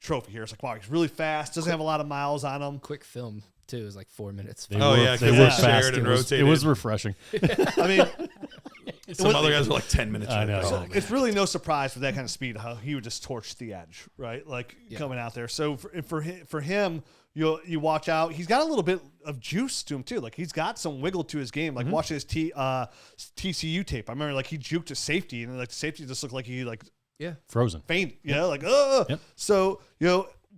trophy here. It's wow, he's really fast, doesn't have a lot of miles on him. Quick film too is 4 minutes. They were fast. It was refreshing. I mean, some other guys were 10 minutes. I know. So it's really no surprise with that kind of speed how he would just torch the edge, right? Coming out there. So for him, you watch out. He's got a little bit of juice to him too. He's got some wiggle to his game. Watching his TCU tape, I remember he juked a safety, and the safety just looked like he frozen, faint. Yep. So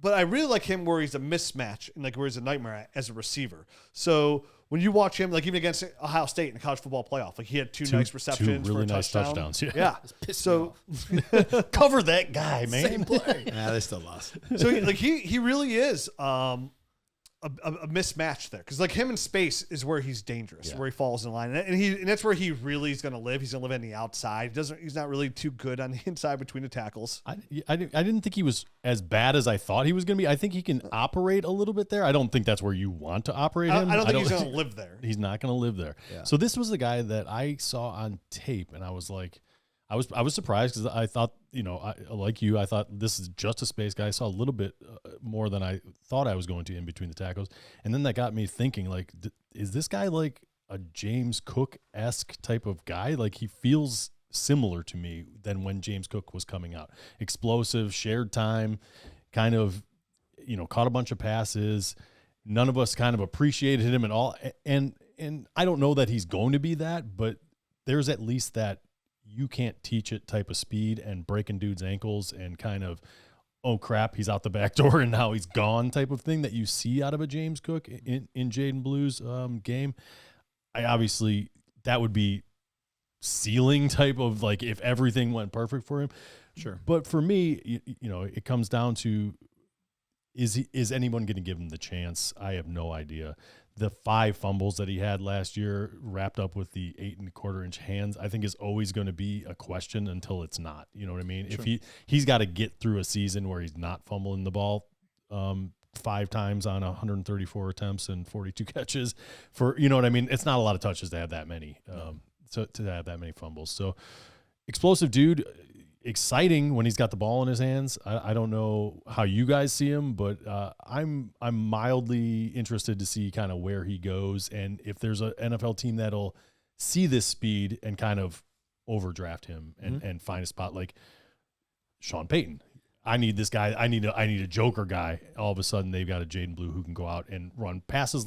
but I really like him where he's a mismatch and where he's a nightmare as a receiver. So when you watch him, even against Ohio State in the college football playoff, he had two nice receptions, really for a nice touchdowns. Yeah. So cover that guy, man. same play. Yeah, they still lost. So he really is a mismatch there because him in space is where he's dangerous, where he falls in line, and that's where he really is going to live. He's going to live on the outside. He's not really too good on the inside between the tackles. I didn't think he was as bad as I thought he was going to be. I think he can operate a little bit there. I don't think that's where you want to operate him. I don't think he's going to live there. He's not going to live there. Yeah. So this was the guy that I saw on tape, and I was like, I was surprised because I thought, I thought this is just a space guy. I saw a little bit more than I thought I was going to in between the tackles. And then that got me thinking, is this guy a James Cook-esque type of guy? He feels similar to me than when James Cook was coming out. Explosive, shared time, kind of, caught a bunch of passes. None of us kind of appreciated him at all. And I don't know that he's going to be that, but there's at least that you can't teach it type of speed and breaking dudes' ankles and kind of, oh crap, he's out the back door and now he's gone type of thing that you see out of a James Cook in Jaydon Blue's game. That would be ceiling type of if everything went perfect for him. Sure. But for me, it comes down to, is anyone going to give him the chance? I have no idea. The 5 fumbles that he had last year wrapped up with the 8 1/4-inch hands, I think is always going to be a question until it's not. You know what I mean? Sure. If he's got to get through a season where he's not fumbling the ball 5 times on 134 attempts and 42 catches for, you know what I mean? It's not a lot of touches to have that many, to have that many fumbles. So explosive dude, exciting when he's got the ball in his hands. I don't know how you guys see him, but I'm mildly interested to see kind of where he goes and if there's an NFL team that'll see this speed and kind of overdraft him and find a spot like Sean Payton. I need this guy. I need a joker guy. All of a sudden, they've got a Jaydon Blue who can go out and run passes,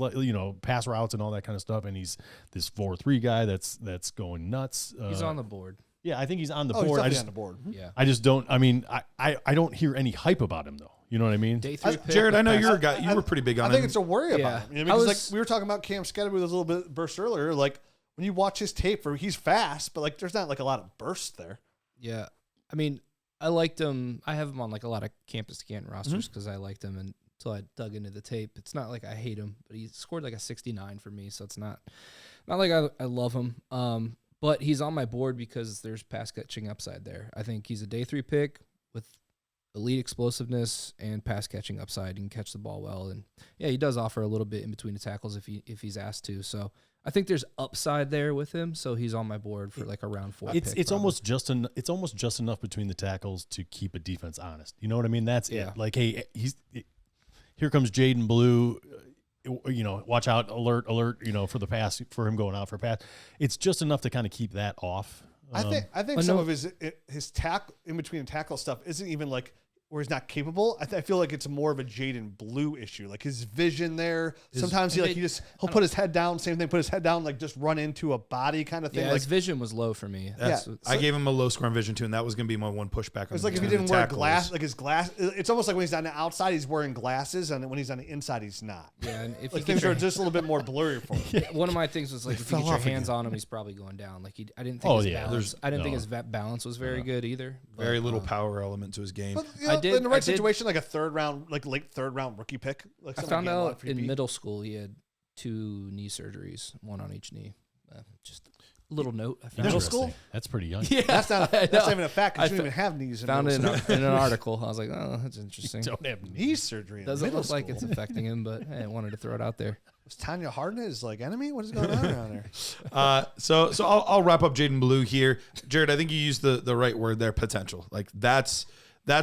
pass routes and all that kind of stuff. And he's this 4.3 guy that's going nuts. He's on the board. Yeah, I think he's on the board. He's on the board. Yeah. I just don't. I mean, I don't hear any hype about him though. You know what I mean? Day 3 pick. Jared, I know you're a guy. You were pretty big on him. I think it's a worry about him. Because we were talking about Cam Skattebo a little bit burst earlier. When you watch his tape, he's fast, but there's not a lot of burst there. Yeah, I mean, I liked him. I have him on a lot of campus Canton rosters because I liked him until I dug into the tape. It's not like I hate him, but he scored a 69 for me, so it's not like I love him. But he's on my board because there's pass catching upside there. I think he's a day 3 pick with elite explosiveness and pass catching upside. He can catch the ball well, and yeah, he does offer a little bit in between the tackles if he's asked to. So I think there's upside there with him. So he's on my board for a round 4. It's almost just enough between the tackles to keep a defense honest. You know what I mean? That's it. Hey, here comes Jaydon Blue. Watch out, alert, for the pass, for him going out for a pass. It's just enough to kind of keep that off. I think some of his tackle in between the tackle stuff isn't even where he's not capable. I feel like it's more of a Jaydon Blue issue. Like his vision there. Sometimes he'll put his head down. Same thing. Put his head down. Like just run into a body kind of thing. Yeah, like his vision was low for me. I gave him a low score on vision too, and that was going to be my one pushback. It's like if he didn't wear glass, like his glass. It's almost like when he's on the outside, he's wearing glasses, and when he's on the inside, he's not. Yeah, and if like things are just a little bit more blurry for him. One of my things was like if you get your hands on him, he's probably going down. Like I didn't think his balance was very good either. Very little power element to his game. But, you know, in the right situation, like a late third round rookie pick. Like I found out in middle school he had 2 knee surgeries, one on each knee. Just a little note. I found middle school? That's pretty young. Yeah, that's not even a fact because you don't even have knees. Found it in an article. I was like, oh, that's interesting. You don't have knee surgery. Doesn't look like it's affecting him, but hey, I wanted to throw it out there. Was Tanya Hardin his like enemy? What is going on around there? So I'll wrap up Jaydon Blue here. Jared, I think you used the right word there, potential. Like that's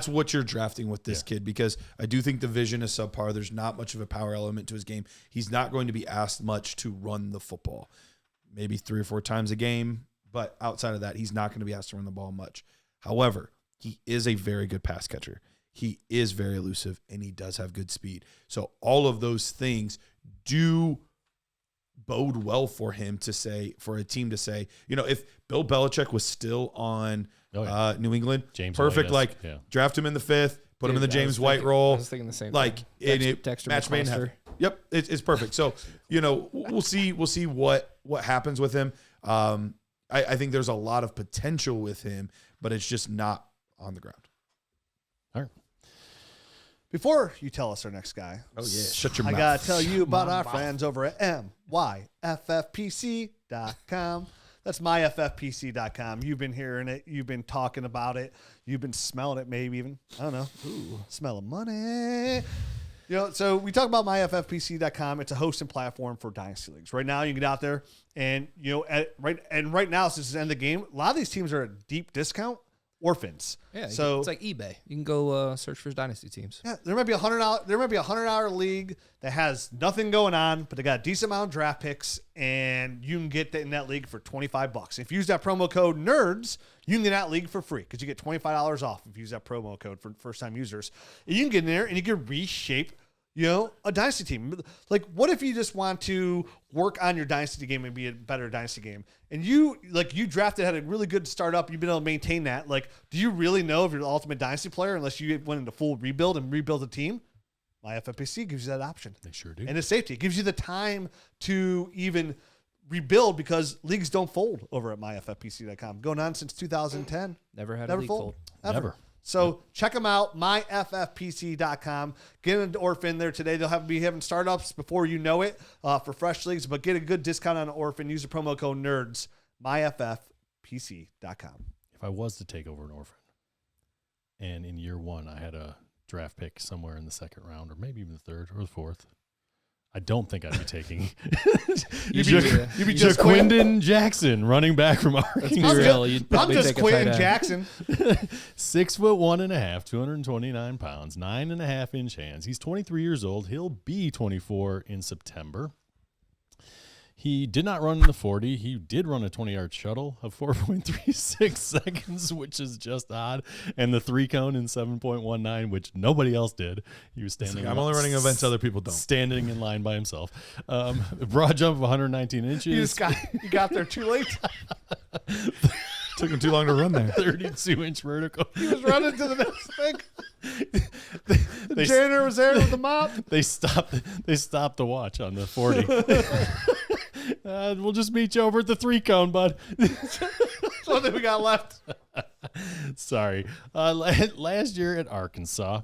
what you're drafting with this kid, because I do think the vision is subpar. There's not much of a power element to his game. He's not going to be asked much to run the football, maybe 3 or 4 times a game. But outside of that, he's not going to be asked to run the ball much. However, he is a very good pass catcher. He is very elusive, and he does have good speed. So all of those things do bode well for him to say, for a team to say, you know, if Bill Belichick was still on New England, James perfect. White, draft him in the 5th, put him in the James White role. I was thinking the same thing. Dexter match made in heaven. Yep, it's perfect. So, you know, we'll see what happens with him. I think there's a lot of potential with him, but it's just not on the ground. All right. Before you tell us our next guy, shut your mouth. I got to tell you about our friends over at myffpc.com. That's myffpc.com. You've been hearing it. You've been talking about it. You've been smelling it, maybe even. I don't know. Smelling money. You know, so we talk about myffpc.com. It's a hosting platform for Dynasty Leagues. Right now, you can get out there and, you know, right now, since it's the end of the game, a lot of these teams are at deep discount. Orphans. Yeah, so it's like eBay. You can go search for Dynasty teams. Yeah, there might be $100 league that has nothing going on, but they got a decent amount of draft picks, and you can get that in that league for $25. If you use that promo code NERDS, you can get that league for free because you get $25 off if you use that promo code for first-time users. And you can get in there and you can reshape, you know, a Dynasty team. Like, what if you just want to work on your Dynasty game and be a better Dynasty game? And you drafted, had a really good startup, you've been able to maintain that. Like, do you really know if you're the ultimate Dynasty player unless you went into full rebuild and rebuild a team? My FFPC gives you that option. They sure do. And it's safety. It gives you the time to even rebuild because leagues don't fold over at myffpc.com. Going on since 2010. Never had a league fold. Never. So check them out, myffpc.com. Get an orphan there today. They'll be having startups before you know it for fresh leagues, but get a good discount on an orphan. Use the promo code NERDS, myffpc.com. If I was to take over an orphan, and in year 1 I had a draft pick somewhere in the 2nd round, or maybe even the 3rd or the 4th, I don't think I'd be taking Jaquindon Jackson, running back from Arkansas. I'm just Quentin Jackson. 6'1.5", 229 pounds, 9.5-inch hands. He's 23 years old. He'll be 24 in September. He did not run in the 40. He did run a 20-yard shuttle of 4.36 seconds, which is just odd, and the 3-cone in 7.19, which nobody else did. He was standing. I'm only running events other people don't. Standing in line by himself. Broad jump of 119 inches. You got there too late. Took him too long to run there. 32-inch vertical. He was running to the next thing. The janitor was there with the mop. They stopped the watch on the 40. We'll just meet you over at the 3-cone, bud. That's all that we got left. Sorry. Last year at Arkansas,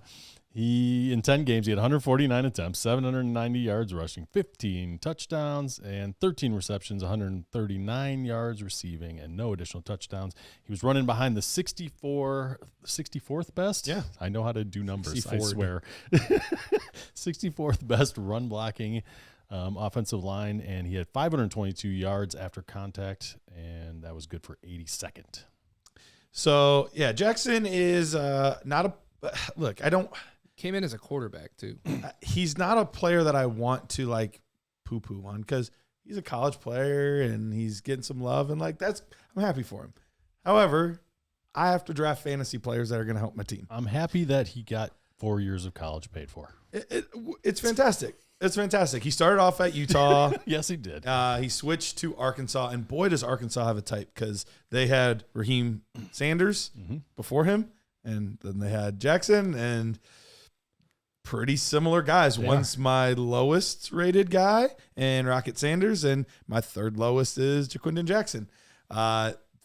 in 10 games, he had 149 attempts, 790 yards rushing, 15 touchdowns, and 13 receptions, 139 yards receiving, and no additional touchdowns. He was running behind the 64th best. Yeah. I know how to do numbers, 64. I swear. 64th best run blocking offensive line, and he had 522 yards after contact, and that was good for 82nd. So, yeah, Jackson is not a – look, I don't – came in as a quarterback, too. He's not a player that I want to, like, poo-poo on because he's a college player and he's getting some love, and, like, I'm happy for him. However, I have to draft fantasy players that are going to help my team. I'm happy that he got 4 years of college paid for. It's fantastic. It's fantastic. He started off at Utah. Yes, he did. He switched to Arkansas, and boy, does Arkansas have a type, because they had Raheem Sanders before him, and then they had Jackson, and pretty similar guys. One's my lowest rated guy, and Rocket Sanders, and my third lowest is Jaquindon Jackson.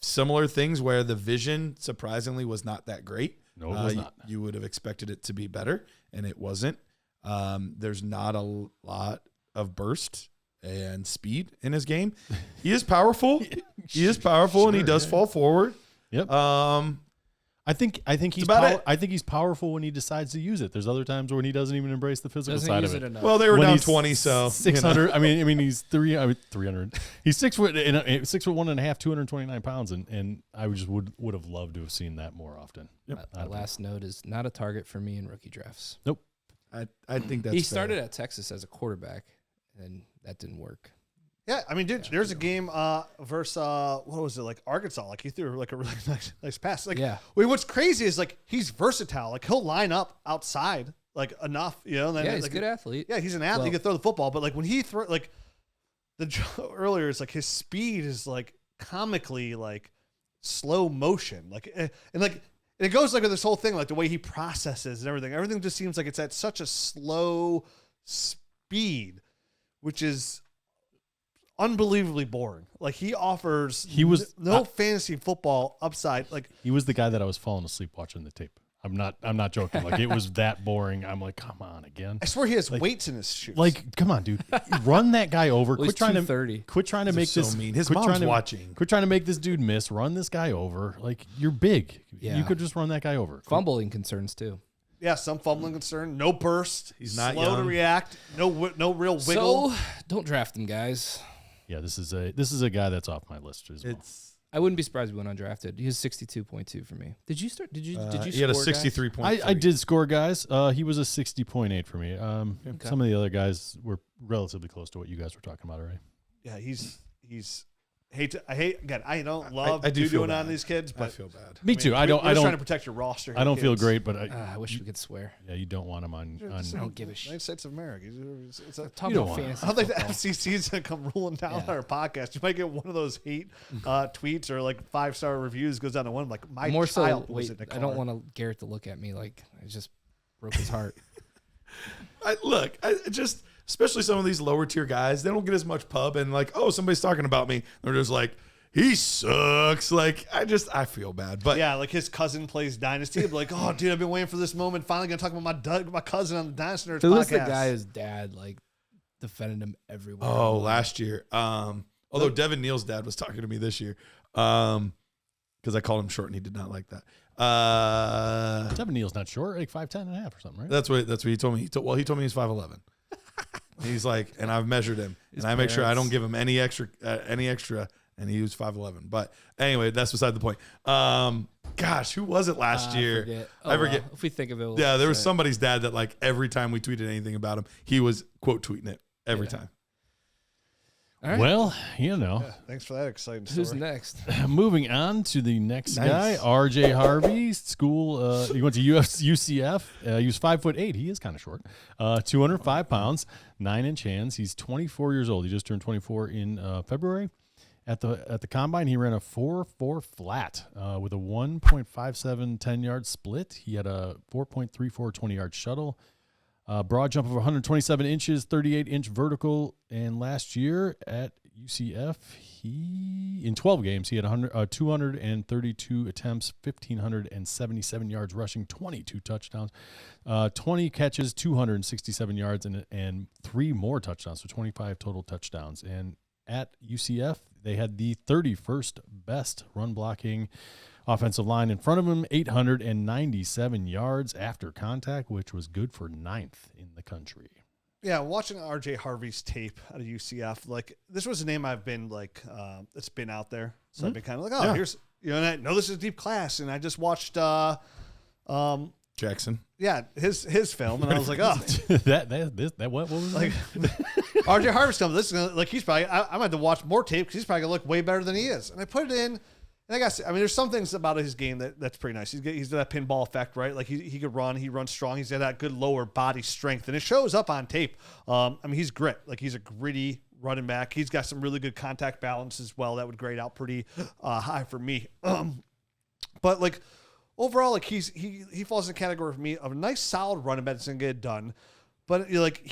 Similar things where the vision surprisingly was not that great. No, it was not. You would have expected it to be better, and it wasn't. There's not a lot of burst and speed in his game. He is powerful. He is powerful, and he does fall forward. Yep. I think he's powerful when he decides to use it. There's other times when he doesn't even embrace the physical side of it. Well, they were when down 20, so 600. I mean, he's 300. He's 6 foot, 6'1.5", 229 pounds, and I would have loved to have seen that more often. Yep. My last note is not a target for me in rookie drafts. Nope. I think that's he started at Texas as a quarterback, and that didn't work. Yeah, I mean, dude, there's a game versus what was it, like Arkansas? Like he threw like a really nice pass. Like, what's crazy is like he's versatile. Like he'll line up outside like enough, you know. And then, he's like, a good athlete. Yeah, he's an athlete. He can throw the football, but like when he throw like earlier, it's like his speed is like comically like slow motion. Like and like. And it goes like with this whole thing, like the way he processes and everything. Everything just seems like it's at such a slow speed, which is unbelievably boring. Like he offers no fantasy football upside. Like he was the guy that I was falling asleep watching the tape. I'm not joking. Like it was that boring. I'm like, come on again. I swear he has weights in his shoes. Like, come on, dude. Run that guy over. Quit trying to make this mean. His mom's watching. Quit trying to make this dude miss. Run this guy over. Like you're big. Yeah. You could just run that guy over. Fumbling concerns too. Yeah, some fumbling concern. No burst. He's not slow young. to react. No real wiggle. So don't draft him, guys. Yeah, this is a guy that's off my list as well. I wouldn't be surprised if he went undrafted. He was 62.2 for me. Did you start? Did you? He had a 63.3. I did score guys. He was a 60.8 for me. Some of the other guys were relatively close to what you guys were talking about already. Yeah, he's. I don't love doing on these kids, but I feel bad. Me too. We're trying to protect your roster. I don't feel great, but I wish we could swear. Yeah, you don't want him on. I don't give a shit. United States of America. It's a Talk about fantasy. I don't think the FCC is going to come ruling down our podcast. You might get one of those hate tweets or like 5-star reviews goes down to one like my More child so, was in the car. I don't want Garrett to look at me like I just broke his heart. Especially some of these lower tier guys, they don't get as much pub, and like, oh, somebody's talking about me. They're just like, he sucks. Like, I feel bad. But yeah, like his cousin plays Dynasty. I'd be like, oh, dude, I've been waiting for this moment. Finally going to talk about my cousin on the Dynasty Nerds podcast. The guy's dad like defended him everywhere. Oh, last year. Although Devin Neal's dad was talking to me this year, because I called him short and he did not like that. Devin Neal's not short, like 5'10" and a half or something, right? That's what he told me. He told me he's 5'11". He's like, and I've measured him, and I make sure I don't give him any extra, and he was 5'11". But anyway, that's beside the point. Gosh, who was it last year? I forget. Well, if we think of it, There was somebody's dad that like every time we tweeted anything about him, he was quote tweeting it every time. All right. Well, you know. Yeah, thanks for that exciting story. Who's next? Moving on to the next guy, RJ Harvey. School. He went to UCF. He was 5'8". He is kind of short. 205 pounds, 9-inch hands. He's 24 years old. He just turned 24 in February. At the combine, he ran a 4.4 flat with a 1.57 10-yard split. He had a 4.34 20-yard shuttle. Broad jump of 127 inches, 38-inch vertical. And last year at UCF, in 12 games, he had 232 attempts, 1,577 yards rushing, 22 touchdowns, 20 catches, 267 yards, and 3 more touchdowns, so 25 total touchdowns. And at UCF, they had the 31st best run blocking offensive line in front of him, 897 yards after contact, which was good for 9th in the country. Yeah, watching RJ Harvey's tape out of UCF, like this was a name I've been like, it's been out there. So I've been kind of like, here's, and I know this is a deep class. And I just watched Jackson. Yeah, his film. And I was like, oh. what was like RJ Harvey's film. This is gonna, like, he's probably, I might have to watch more tape because he's probably going to look way better than he is. And I put it in. And I guess, I mean, there's some things about his game that's pretty nice. He's got that pinball effect, right? Like he could run, he runs strong. He's got that good lower body strength, and it shows up on tape. I mean, he's grit. Like he's a gritty running back. He's got some really good contact balance as well. That would grade out pretty high for me. But like overall, like he falls in the category for me of a nice solid running back that's gonna get it done. But like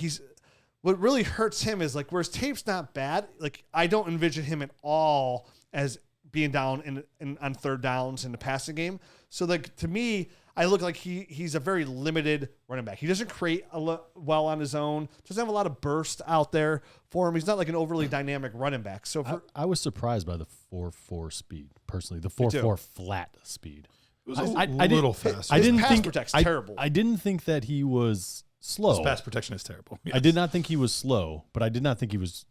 what really hurts him is like where his tape's not bad. Like I don't envision him at all as being down on third downs in the passing game. So like to me, I look like he's a very limited running back. He doesn't create well on his own. Doesn't have a lot of burst out there for him. He's not like an overly dynamic running back. So I was surprised by the 4.4 speed personally. The 4.4 flat speed. It was a little fast. I didn't pass think protect's terrible. I didn't think that he was slow. His pass protection is terrible. Yes. I did not think he was slow, but I did not think he was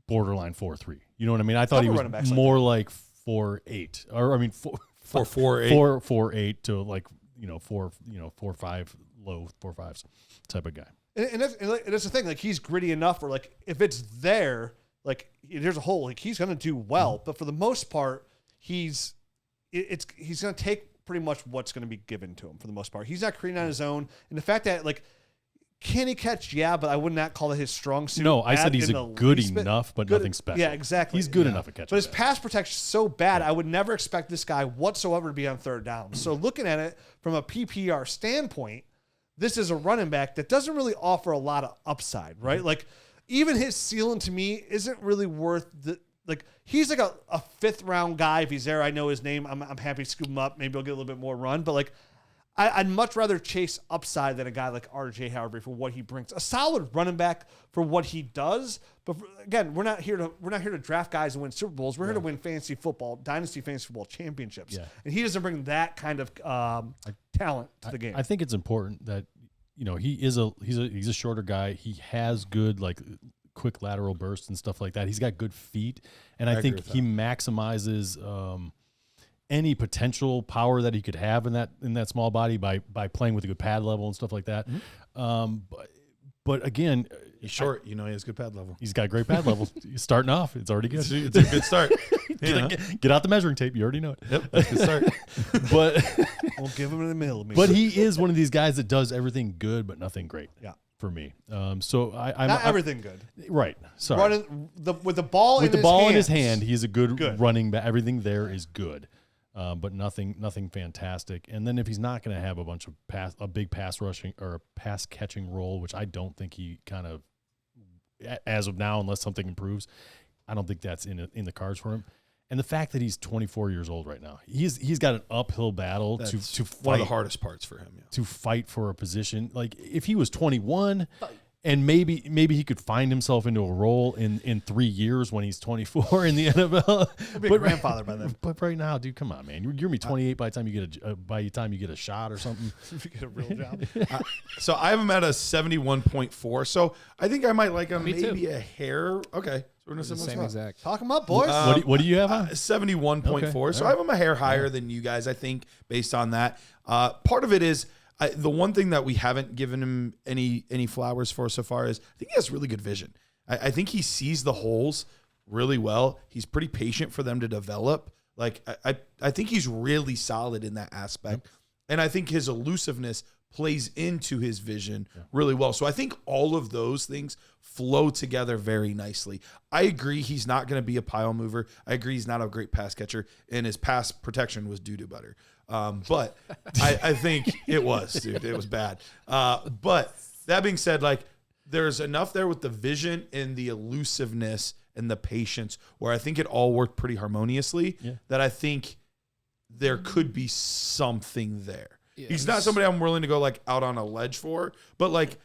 borderline 4.3. You know what I mean? I thought he was more like 4.8, or I mean 4.8 4.8 to like 4.5 low 4.5s type of guy. And that's the thing. Like he's gritty enough where like if it's there, like there's a hole, like he's gonna do well. But for the most part, he's gonna take pretty much what's gonna be given to him for the most part. He's not creating on his own, and the fact that like. Can he catch? Yeah, but I would not call it his strong suit. No, I said he's good enough, but nothing special. Yeah, exactly. He's good enough at catching. But his pass protection is so bad, I would never expect this guy whatsoever to be on third down. So looking at it from a PPR standpoint, this is a running back that doesn't really offer a lot of upside, right? Mm-hmm. Like even his ceiling to me isn't really worth the. Like he's like a fifth round guy. If he's there, I know his name. I'm happy to scoop him up. Maybe he'll get a little bit more run, but like. I'd much rather chase upside than a guy like RJ Harvey for what he brings. A solid running back for what he does, but again, we're not here to draft guys and win Super Bowls. We're here to win fantasy football, dynasty fantasy football championships. Yeah. And he doesn't bring that kind of talent to the game. I think it's important that he's a shorter guy. He has good like quick lateral bursts and stuff like that. He's got good feet, and I think he maximizes. Any potential power that he could have in that small body by playing with a good pad level and stuff like that. Mm-hmm. But again, he's short. He has good pad level. He's got great pad level. He's starting off. It's already good. It's a good start. Get out the measuring tape. You already know it. Yep, that's a good start. But we'll give him in the middle. But he is one of these guys that does everything good, but nothing great. Yeah. For me, so I'm not everything good. Right. Sorry. Running with the ball in his hand, he's a good running back. Everything there is good. But nothing fantastic. And then if he's not going to have a big pass rushing or a pass catching role, which I don't think he kind of, as of now, unless something improves, I don't think that's in the cards for him. And the fact that he's 24 years old right now, he's got an uphill battle to fight. One of the hardest parts for him. Yeah. To fight for a position. Like if he was 21. And maybe he could find himself into a role in 3 years when he's 24 in the NFL. He'll be a grandfather by then. But right now, dude, come on, man. You're gonna be 28 by the time you get a shot or something. If you get a real job. So I have him at a 71.4. So I think I might like him maybe a hair. Okay, so we're in a similar spot. Exact. Talk him up, boys. What do you have on? 71.4. Okay. So I have him a hair higher than you guys. I think based on that. Part of it is. The one thing that we haven't given him any flowers for so far is I think he has really good vision. I think he sees the holes really well. He's pretty patient for them to develop. Like I think he's really solid in that aspect. Yep. And I think his elusiveness plays into his vision really well. So I think all of those things flow together very nicely. I agree he's not going to be a pile mover. I agree he's not a great pass catcher, and his pass protection was doo-doo butter. But I think it was, dude. It was bad. But that being said, like there's enough there with the vision and the elusiveness and the patience where I think it all worked pretty harmoniously that I think there could be something there. Yeah, he's not somebody I'm willing to go like out on a ledge for, but like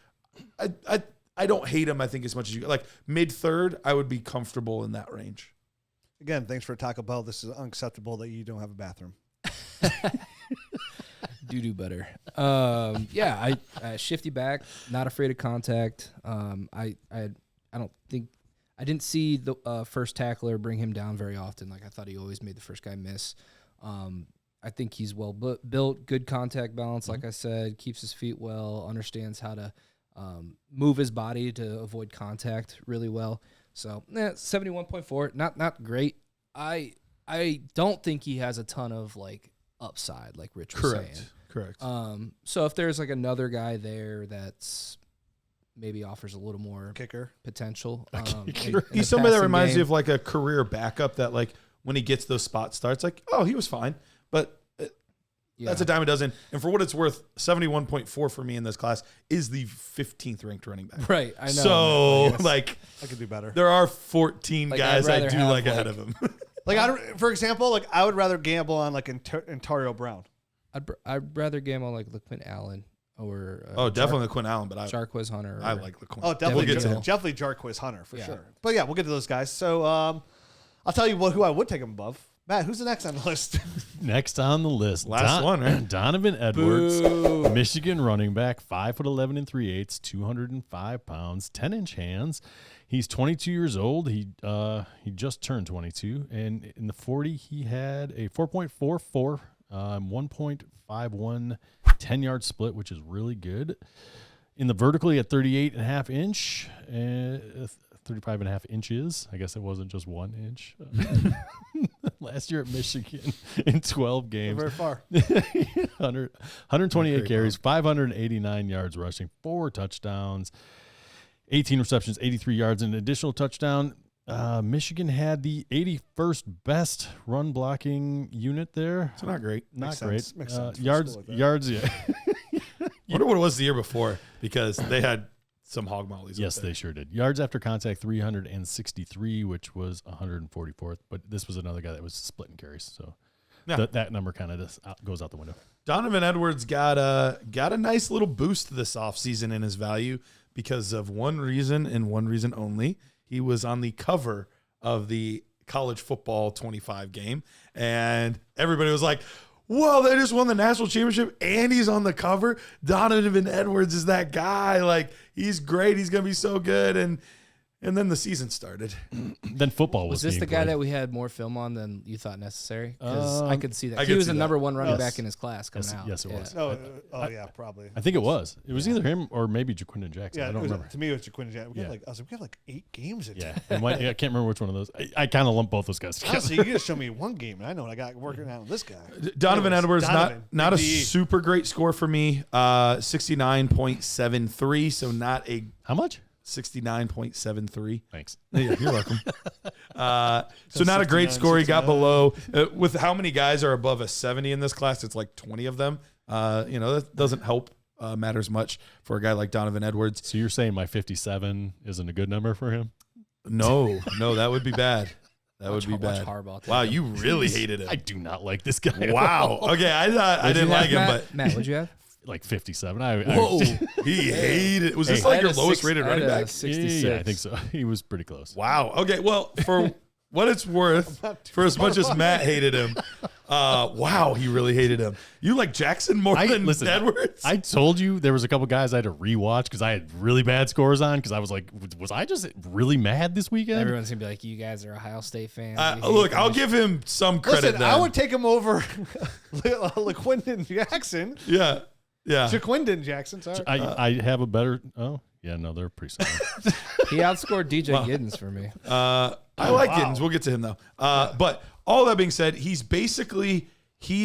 I don't hate him, I think, as much as you like mid-third, I would be comfortable in that range. Again, thanks for Taco Bell. This is unacceptable that you don't have a bathroom. Do better. I shifty back, not afraid of contact. I didn't see the first tackler bring him down very often. Like I thought he always made the first guy miss. I think he's well built, good contact balance. Like I said, keeps his feet well, understands how to move his body to avoid contact really well. So 71.4, not great. I I don't think he has a ton of like upside, like Rich was saying. Correct. So if there's like another guy there that's maybe offers a little more Kicker potential. He's somebody that reminds you of like a career backup that like when he gets those spot starts, like, oh, he was fine. But that's a dime a dozen. And for what it's worth, 71.4 for me in this class is the 15th ranked running back. Right. I know. So like I could do better. There are 14 Like, guys I do have, like ahead of him. Like for example, like I would rather gamble on like Ontario Brown. I'd rather gamble on like LaQuint Allen or definitely LaQuint Allen, but Jarquez Hunter. I like LaQuint. Oh, definitely, Devin definitely Jarquez Hunter for sure. But yeah, we'll get to those guys. So I'll tell you who I would take him above. Matt, who's the next on the list? Next on the list, last one, right? Donovan Edwards, Boo. Michigan running back, 5'11" and 3/8, 205 pounds, 10-inch hands. He's 22 years old. He just turned 22, and in the 40 he had a 4.44, 1.51 10-yard split, which is really good. In the vertical, he had 38.5 inch, 35.5 inches. I guess it wasn't just 1 inch. Last year at Michigan in 12 games. Very far. 128 carries, 589 yards rushing, 4 touchdowns, 18 receptions, 83 yards, and an additional touchdown. Michigan had the 81st best run blocking unit there. It's not great. Not Makes great. sense. Yards, yeah. I wonder what it was the year before because they had some hog mollies. Yes, they sure did. Yards after contact, 363, which was 144th. But this was another guy that was splitting carries. So that number kind of just goes out the window. Donovan Edwards got a nice little boost this offseason in his value because of one reason and one reason only. He was on the cover of the college football 25 game, and everybody was like, whoa, they just won the national championship, and he's on the cover. Donovan Edwards is that guy. Like, he's great. He's going to be so good. And then the season started. Then football was was this the being guy played. that we had more film on than you thought necessary? Because I could see that. He could was see the that. number one running Yes. back in his class coming out. Yes, it was. Yeah, probably. I think it was. It was either him or maybe Jaquindon Jackson. Yeah, I don't remember. To me, it was Jaquindon Jackson. We Yeah. have like 8 games. Yeah, I can't remember which one of those. I kind of lump both those guys together. Honestly, you just show me one game, and I know what I got working out with this guy. Donovan Anyways, Edwards, not a BDE. super great score for me. 69.73, so not a How much? 69.73. Thanks. Yeah, you're welcome. So not a great score. He got below. With how many guys are above a 70 in this class, it's like 20 of them. That doesn't help matters much for a guy like Donovan Edwards. So you're saying my 57 isn't a good number for him? No, that would be bad. That would be Watch bad. Harbaugh. Wow, you really hated him. I do not like this guy. at Wow. all. Okay, I thought I didn't like him, but Matt, what'd you have? Like 57. whoa, he hated. Was this I like had your a lowest six- rated I had running a back? 66. Yeah, I think so. He was pretty close. Wow. Okay. Well, for what it's worth, for as much as Matt hated him, wow, he really hated him. You like Jackson more than Edwards? I told you there was a couple guys I had to rewatch because I had really bad scores on because I was like, was I just really mad this weekend? Everyone's gonna be like, "You guys are Ohio State fans." Look, I'll give him some credit. Listen, then. I would take him over LaQuindon Jackson. Yeah. Jaquindon Jackson, sorry. I have a better. Oh, yeah, no, they're pretty similar. He outscored DJ Giddens for me. I like Giddens. We'll get to him though. But all that being said, he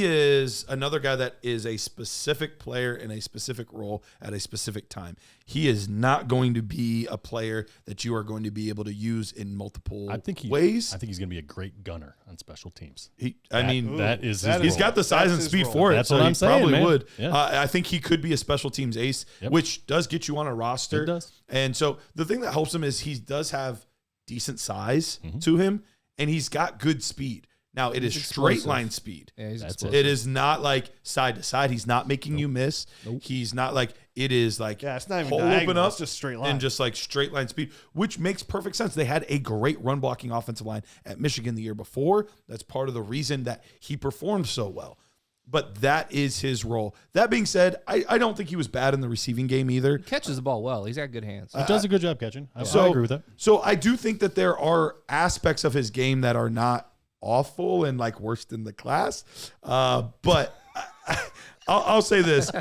is another guy that is a specific player in a specific role at a specific time. He is not going to be a player that you are going to be able to use in multiple ways. I think he's going to be a great gunner on special teams. That is his he's role. got the size That's and his speed role. for it. That's so what he I'm saying, probably man. would. Yeah. I think he could be a special teams ace, which does get you on a roster. It does. And so the thing that helps him is he does have decent size to him, and he's got good speed. Now, it is straight explosive. line speed. Yeah, he's That's explosive. It is not like side to side. He's not making you miss. He's not like it is like Yeah, it's not even hole diagonal, open up it's just straight line. and just like straight line speed, which makes perfect sense. They had a great run blocking offensive line at Michigan the year before. That's part of the reason that he performed so well. But that is his role. That being said, I don't think he was bad in the receiving game either. He catches the ball well. He's got good hands. He does a good job catching. I So agree with that. So I do think that there are aspects of his game that are not awful and like worst in the class. But I'll say this.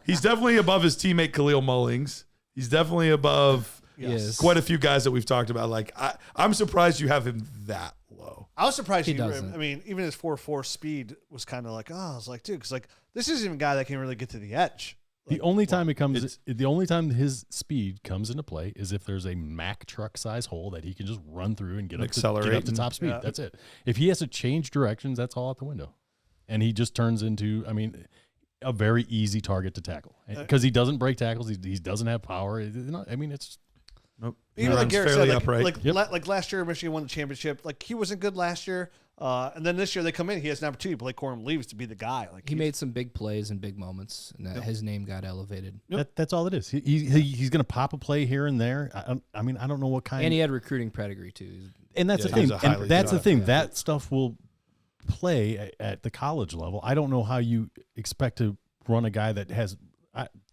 He's definitely above his teammate Khalil Mullings. He's definitely above Yes. quite a few guys that we've talked about. Like I'm surprised you have him that low. I was surprised He doesn't. I mean, even his 4.4 speed was kind of like, oh, I was like, dude, because like this isn't even a guy that can really get to the edge. The only time the only time his speed comes into play is if there's a Mack truck size hole that he can just run through and get up to top speed. Yeah. That's it. If he has to change directions, that's all out the window. And he just turns into, I mean, a very easy target to tackle because he doesn't break tackles. He doesn't have power. I mean, it's nope. Even like Garrett said, like last year, Michigan won the championship. Like he wasn't good last year. And then this year they come in. He has an opportunity. Blake Corum leaves to be the guy. Like he made some big plays and big moments, and his name got elevated. That's all it is. He's going to pop a play here and there. I mean, I don't know what kind. And he had recruiting pedigree too. And that's the thing. And that's the thing. That stuff will play at the college level. I don't know how you expect to run a guy that has,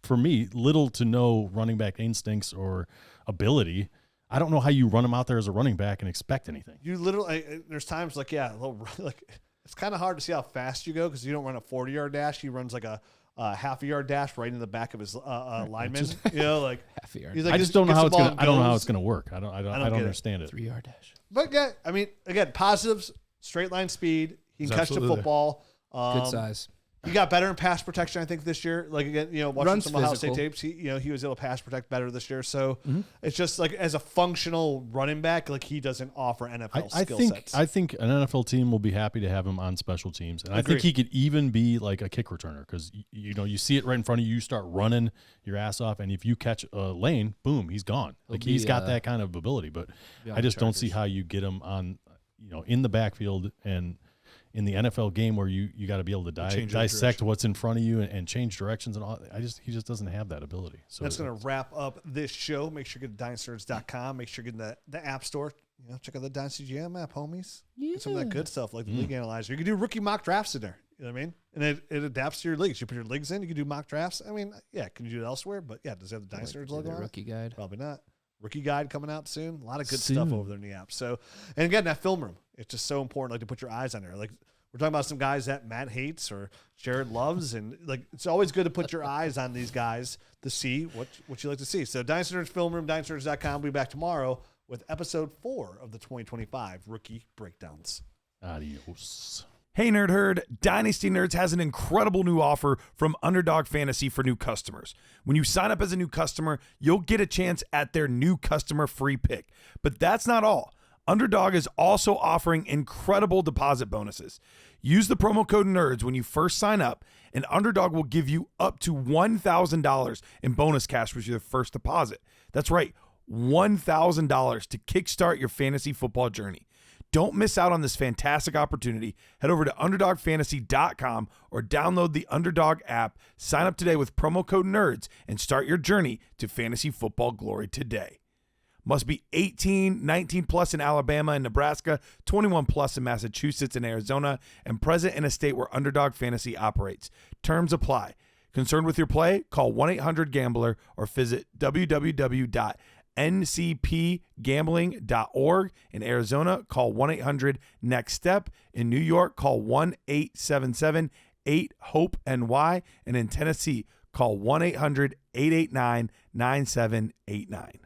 for me, little to no running back instincts or ability. I don't know how you run him out there as a running back and expect anything. You literally, there's times like, it's kind of hard to see how fast you go because you don't run a 40-yard dash. He runs like a half-a-yard dash right in the back of his lineman. You know, like half a yard. Like, I just don't know how it's gonna. I don't know how it's gonna work. I don't understand it. 3-yard dash. But yeah, I mean, again, positives: straight line speed. He can catch the football. Good size. He got better in pass protection, I think, this year. Like again, watching Runs some Ohio State tapes, he was able to pass protect better this year. So it's just like as a functional running back, like he doesn't offer NFL skill sets. I think an NFL team will be happy to have him on special teams, and I think he could even be like a kick returner because you see it right in front of you. You start running your ass off, and if you catch a lane, boom, he's gone. Like he's got that kind of ability, but I just don't see how you get him on, in the backfield and in the NFL game where you got to be able to dissect what's in front of you and change directions and all. He just doesn't have that ability. So that's going to wrap up this show. Make sure you get to DynastyNerds.com. Make sure you get the App Store. Check out the Dynasty GM app, homies. Get some of that good stuff like the League Analyzer. You can do rookie mock drafts in there. You know what I mean? And it adapts to your leagues. You put your leagues in. You can do mock drafts. I mean, yeah, can you do it elsewhere? But yeah, does it have the Dynasty Nerds logo on it? Rookie guide? Probably not. Rookie guide coming out soon. A lot of good stuff over there in the app. So, and again, that film room. It's just so important, like to put your eyes on there. Like we're talking about some guys that Matt hates or Jared loves, and like it's always good to put your eyes on these guys to see what you like to see. So, Dynasty Nerds Film Room, DynastyNerds.com. We'll be back tomorrow with episode 4 of the 2025 Rookie Breakdowns. Adios. Hey, Nerd Herd, Dynasty Nerds has an incredible new offer from Underdog Fantasy for new customers. When you sign up as a new customer, you'll get a chance at their new customer free pick. But that's not all. Underdog is also offering incredible deposit bonuses. Use the promo code NERDS when you first sign up, and Underdog will give you up to $1,000 in bonus cash with your first deposit. That's right, $1,000 to kickstart your fantasy football journey. Don't miss out on this fantastic opportunity. Head over to UnderdogFantasy.com or download the Underdog app. Sign up today with promo code NERDS and start your journey to fantasy football glory today. Must be 18, 19 plus in Alabama and Nebraska, 21 plus in Massachusetts and Arizona, and present in a state where Underdog Fantasy operates. Terms apply. Concerned with your play? Call 1-800-GAMBLER or visit www.ncpgambling.org. In Arizona, call 1-800-NEXT-STEP. In New York, call 1-877-8-HOPE-NY. And in Tennessee, call 1-800-889-9789.